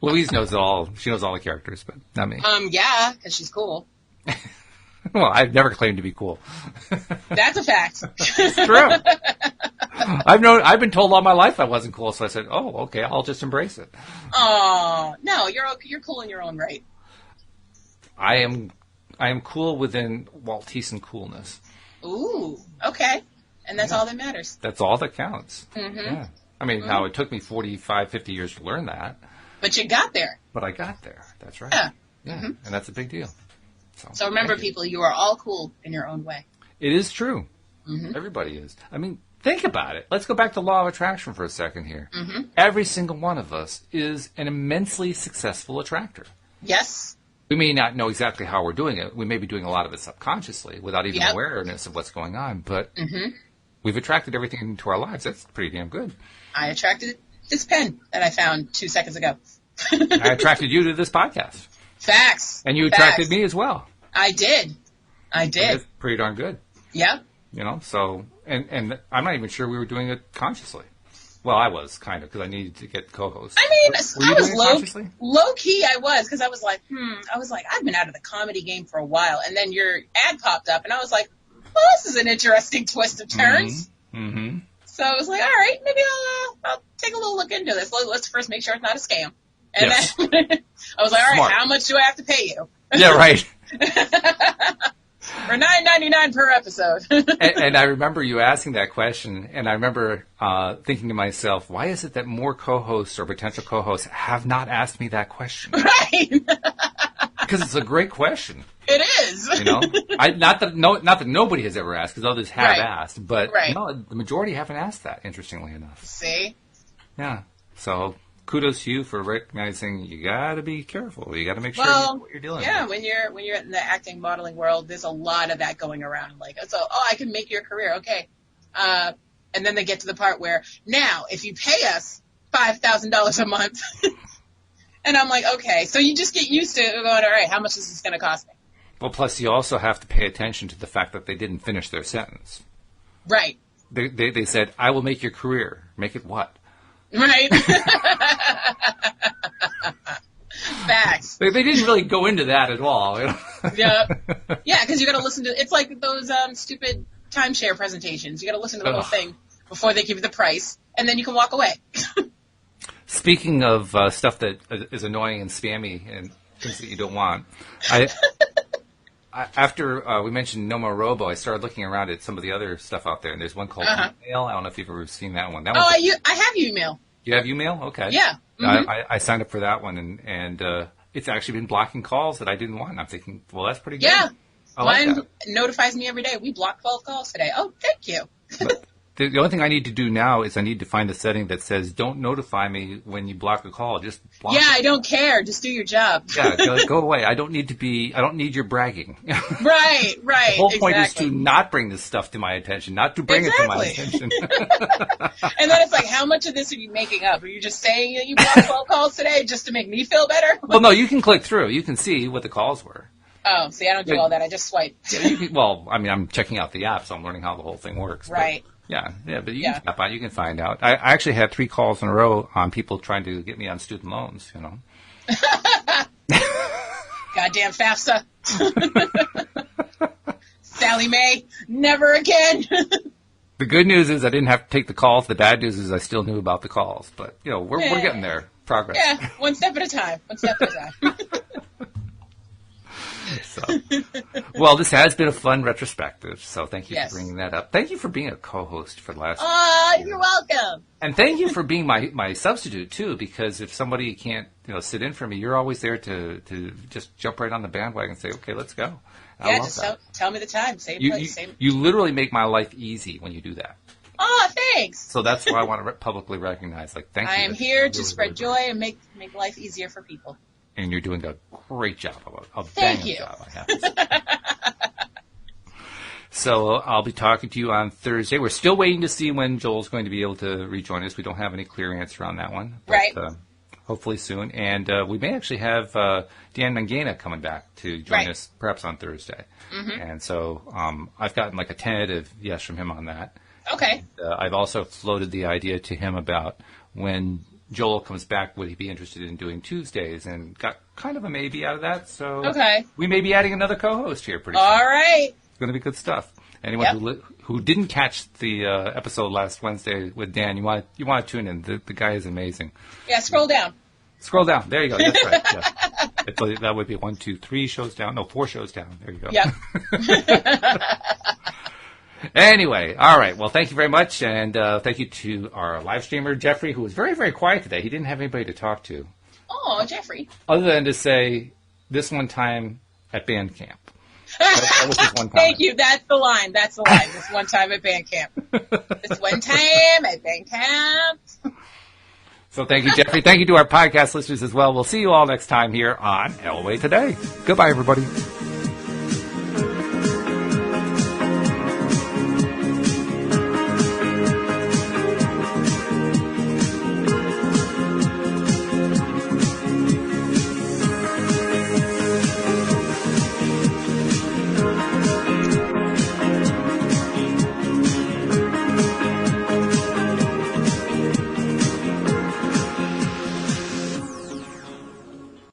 Louise knows it all. She knows all the characters, but not me. Yeah, because she's cool. Well, I've never claimed to be cool. That's a fact. It's true. I've been told all my life I wasn't cool, so I said, "Oh, okay, I'll just embrace it." Oh, no, you're cool in your own right. I am cool within Waltesian coolness. Ooh, okay. And that's all that matters. That's all that counts. Mm-hmm. Yeah. I mean, now it took me 45, 50 years to learn that. But you got there. But I got there. That's right. Yeah. Yeah. Mm-hmm. And that's a big deal. So remember, people, you are all cool in your own way. It is true. Mm-hmm. Everybody is. I mean, think about it. Let's go back to law of attraction for a second here. Mm-hmm. Every single one of us is an immensely successful attractor. Yes. We may not know exactly how we're doing it. We may be doing a lot of it subconsciously without even awareness of what's going on. But we've attracted everything into our lives. That's pretty damn good. I attracted this pen that I found 2 seconds ago. I attracted you to this podcast. Facts. And you attracted me as well. I did. That's pretty darn good. Yeah. You know, so, and I'm not even sure we were doing it consciously. Well, I was, kind of, because I needed to get co-hosts. I mean, I was low-key, I was, because I was like, I've been out of the comedy game for a while, and then your ad popped up, and I was like, well, this is an interesting twist of turns. Mm-hmm. So I was like, all right, maybe I'll take a little look into this. Let's first make sure it's not a scam. And then I was like, all right, how much do I have to pay you? Yeah, right. For $9.99 per episode. and I remember you asking that question, and I remember thinking to myself, why is it that more co-hosts or potential co-hosts have not asked me that question? Right. Because it's a great question. It is. You know, not that nobody has ever asked, because others have asked, but no, the majority haven't asked that. Interestingly enough. See. Yeah. So kudos to you for recognizing you got to be careful. You got to make sure you know what you're dealing with. Yeah, when you're in the acting modeling world, there's a lot of that going around. Like, so, I can make your career, okay. And then they get to the part where, now, if you pay us $5,000 a month, and I'm like, okay, so you just get used to going, all right, how much is this going to cost me? Well, plus you also have to pay attention to the fact that they didn't finish their sentence. Right. They said, I will make your career. Make it what? Right. Facts. They didn't really go into that at all. You know? Yeah, because you got to listen to. It's like those stupid timeshare presentations. You got to listen to the whole thing before they give you the price, and then you can walk away. Speaking of stuff that is annoying and spammy and things that you don't want, after we mentioned No More Robo, I started looking around at some of the other stuff out there, and there's one called Email. I don't know if you've ever seen that one. I have Email. You have Email? Okay. Yeah. Mm-hmm. I signed up for that one, and it's actually been blocking calls that I didn't want. And I'm thinking, well, that's pretty good. Yeah. Mine notifies me every day. We blocked 12 calls today. Oh, thank you. The only thing I need to do now is I need to find a setting that says, don't notify me when you block a call. Just block it. I don't care. Just do your job. Yeah, go away. I don't need your bragging. Right. The whole point is to not bring this stuff to my attention, not to bring it to my attention. And then it's like, how much of this are you making up? Are you just saying that you blocked 12 calls today just to make me feel better? Well, no, you can click through. You can see what the calls were. Oh, see, I don't do all that. I just swipe. I'm checking out the app, so I'm learning how the whole thing works. Right. But you can tap on. You can find out. I actually had 3 calls in a row on people trying to get me on student loans. You know. Goddamn FAFSA. Sally Mae, never again. The good news is I didn't have to take the calls. The bad news is I still knew about the calls. But we're getting there. Progress. Yeah, one step at a time. Well, this has been a fun retrospective, so thank you for bringing that up. Thank you for being a co-host for the last. You're welcome. And thank you for being my substitute too, because if somebody can't sit in for me, you're always there to just jump right on the bandwagon and say, okay, let's go. I love just tell me the time. Same place. You literally make my life easy when you do that. Oh, thanks. So that's why I want to publicly recognize. Like, thank you. I am here to spread joy and make life easier for people. And you're doing a great job. A Thank you. job, I have to say. So I'll be talking to you on Thursday. We're still waiting to see when Joel's going to be able to rejoin us. We don't have any clear answer on that one. But, right. Hopefully soon. And we may actually have Dan Mangana coming back to join us perhaps on Thursday. Mm-hmm. And so I've gotten like a tentative yes from him on that. Okay. And, I've also floated the idea to him about when Joel comes back, would he be interested in doing Tuesdays? And got kind of a maybe out of that. So we may be adding another co-host here pretty soon. All right. It's going to be good stuff. Anyone who didn't catch the episode last Wednesday with Dan, you want to tune in. The guy is amazing. Yeah, scroll down. Scroll down. There you go. That's right. Yeah. That would be 1, 2, 3 shows down. No, 4 shows down. There you go. Yeah. Anyway, all right. Well, thank you very much, and thank you to our live streamer, Jeffrey, who was very, very quiet today. He didn't have anybody to talk to. Oh, Jeffrey. Other than to say, this one time at band camp. That was just one comment. Thank you. That's the line. This one time at band camp. This one time at band camp. So thank you, Jeffrey. Thank you to our podcast listeners as well. We'll see you all next time here on Elway Today. Goodbye, everybody.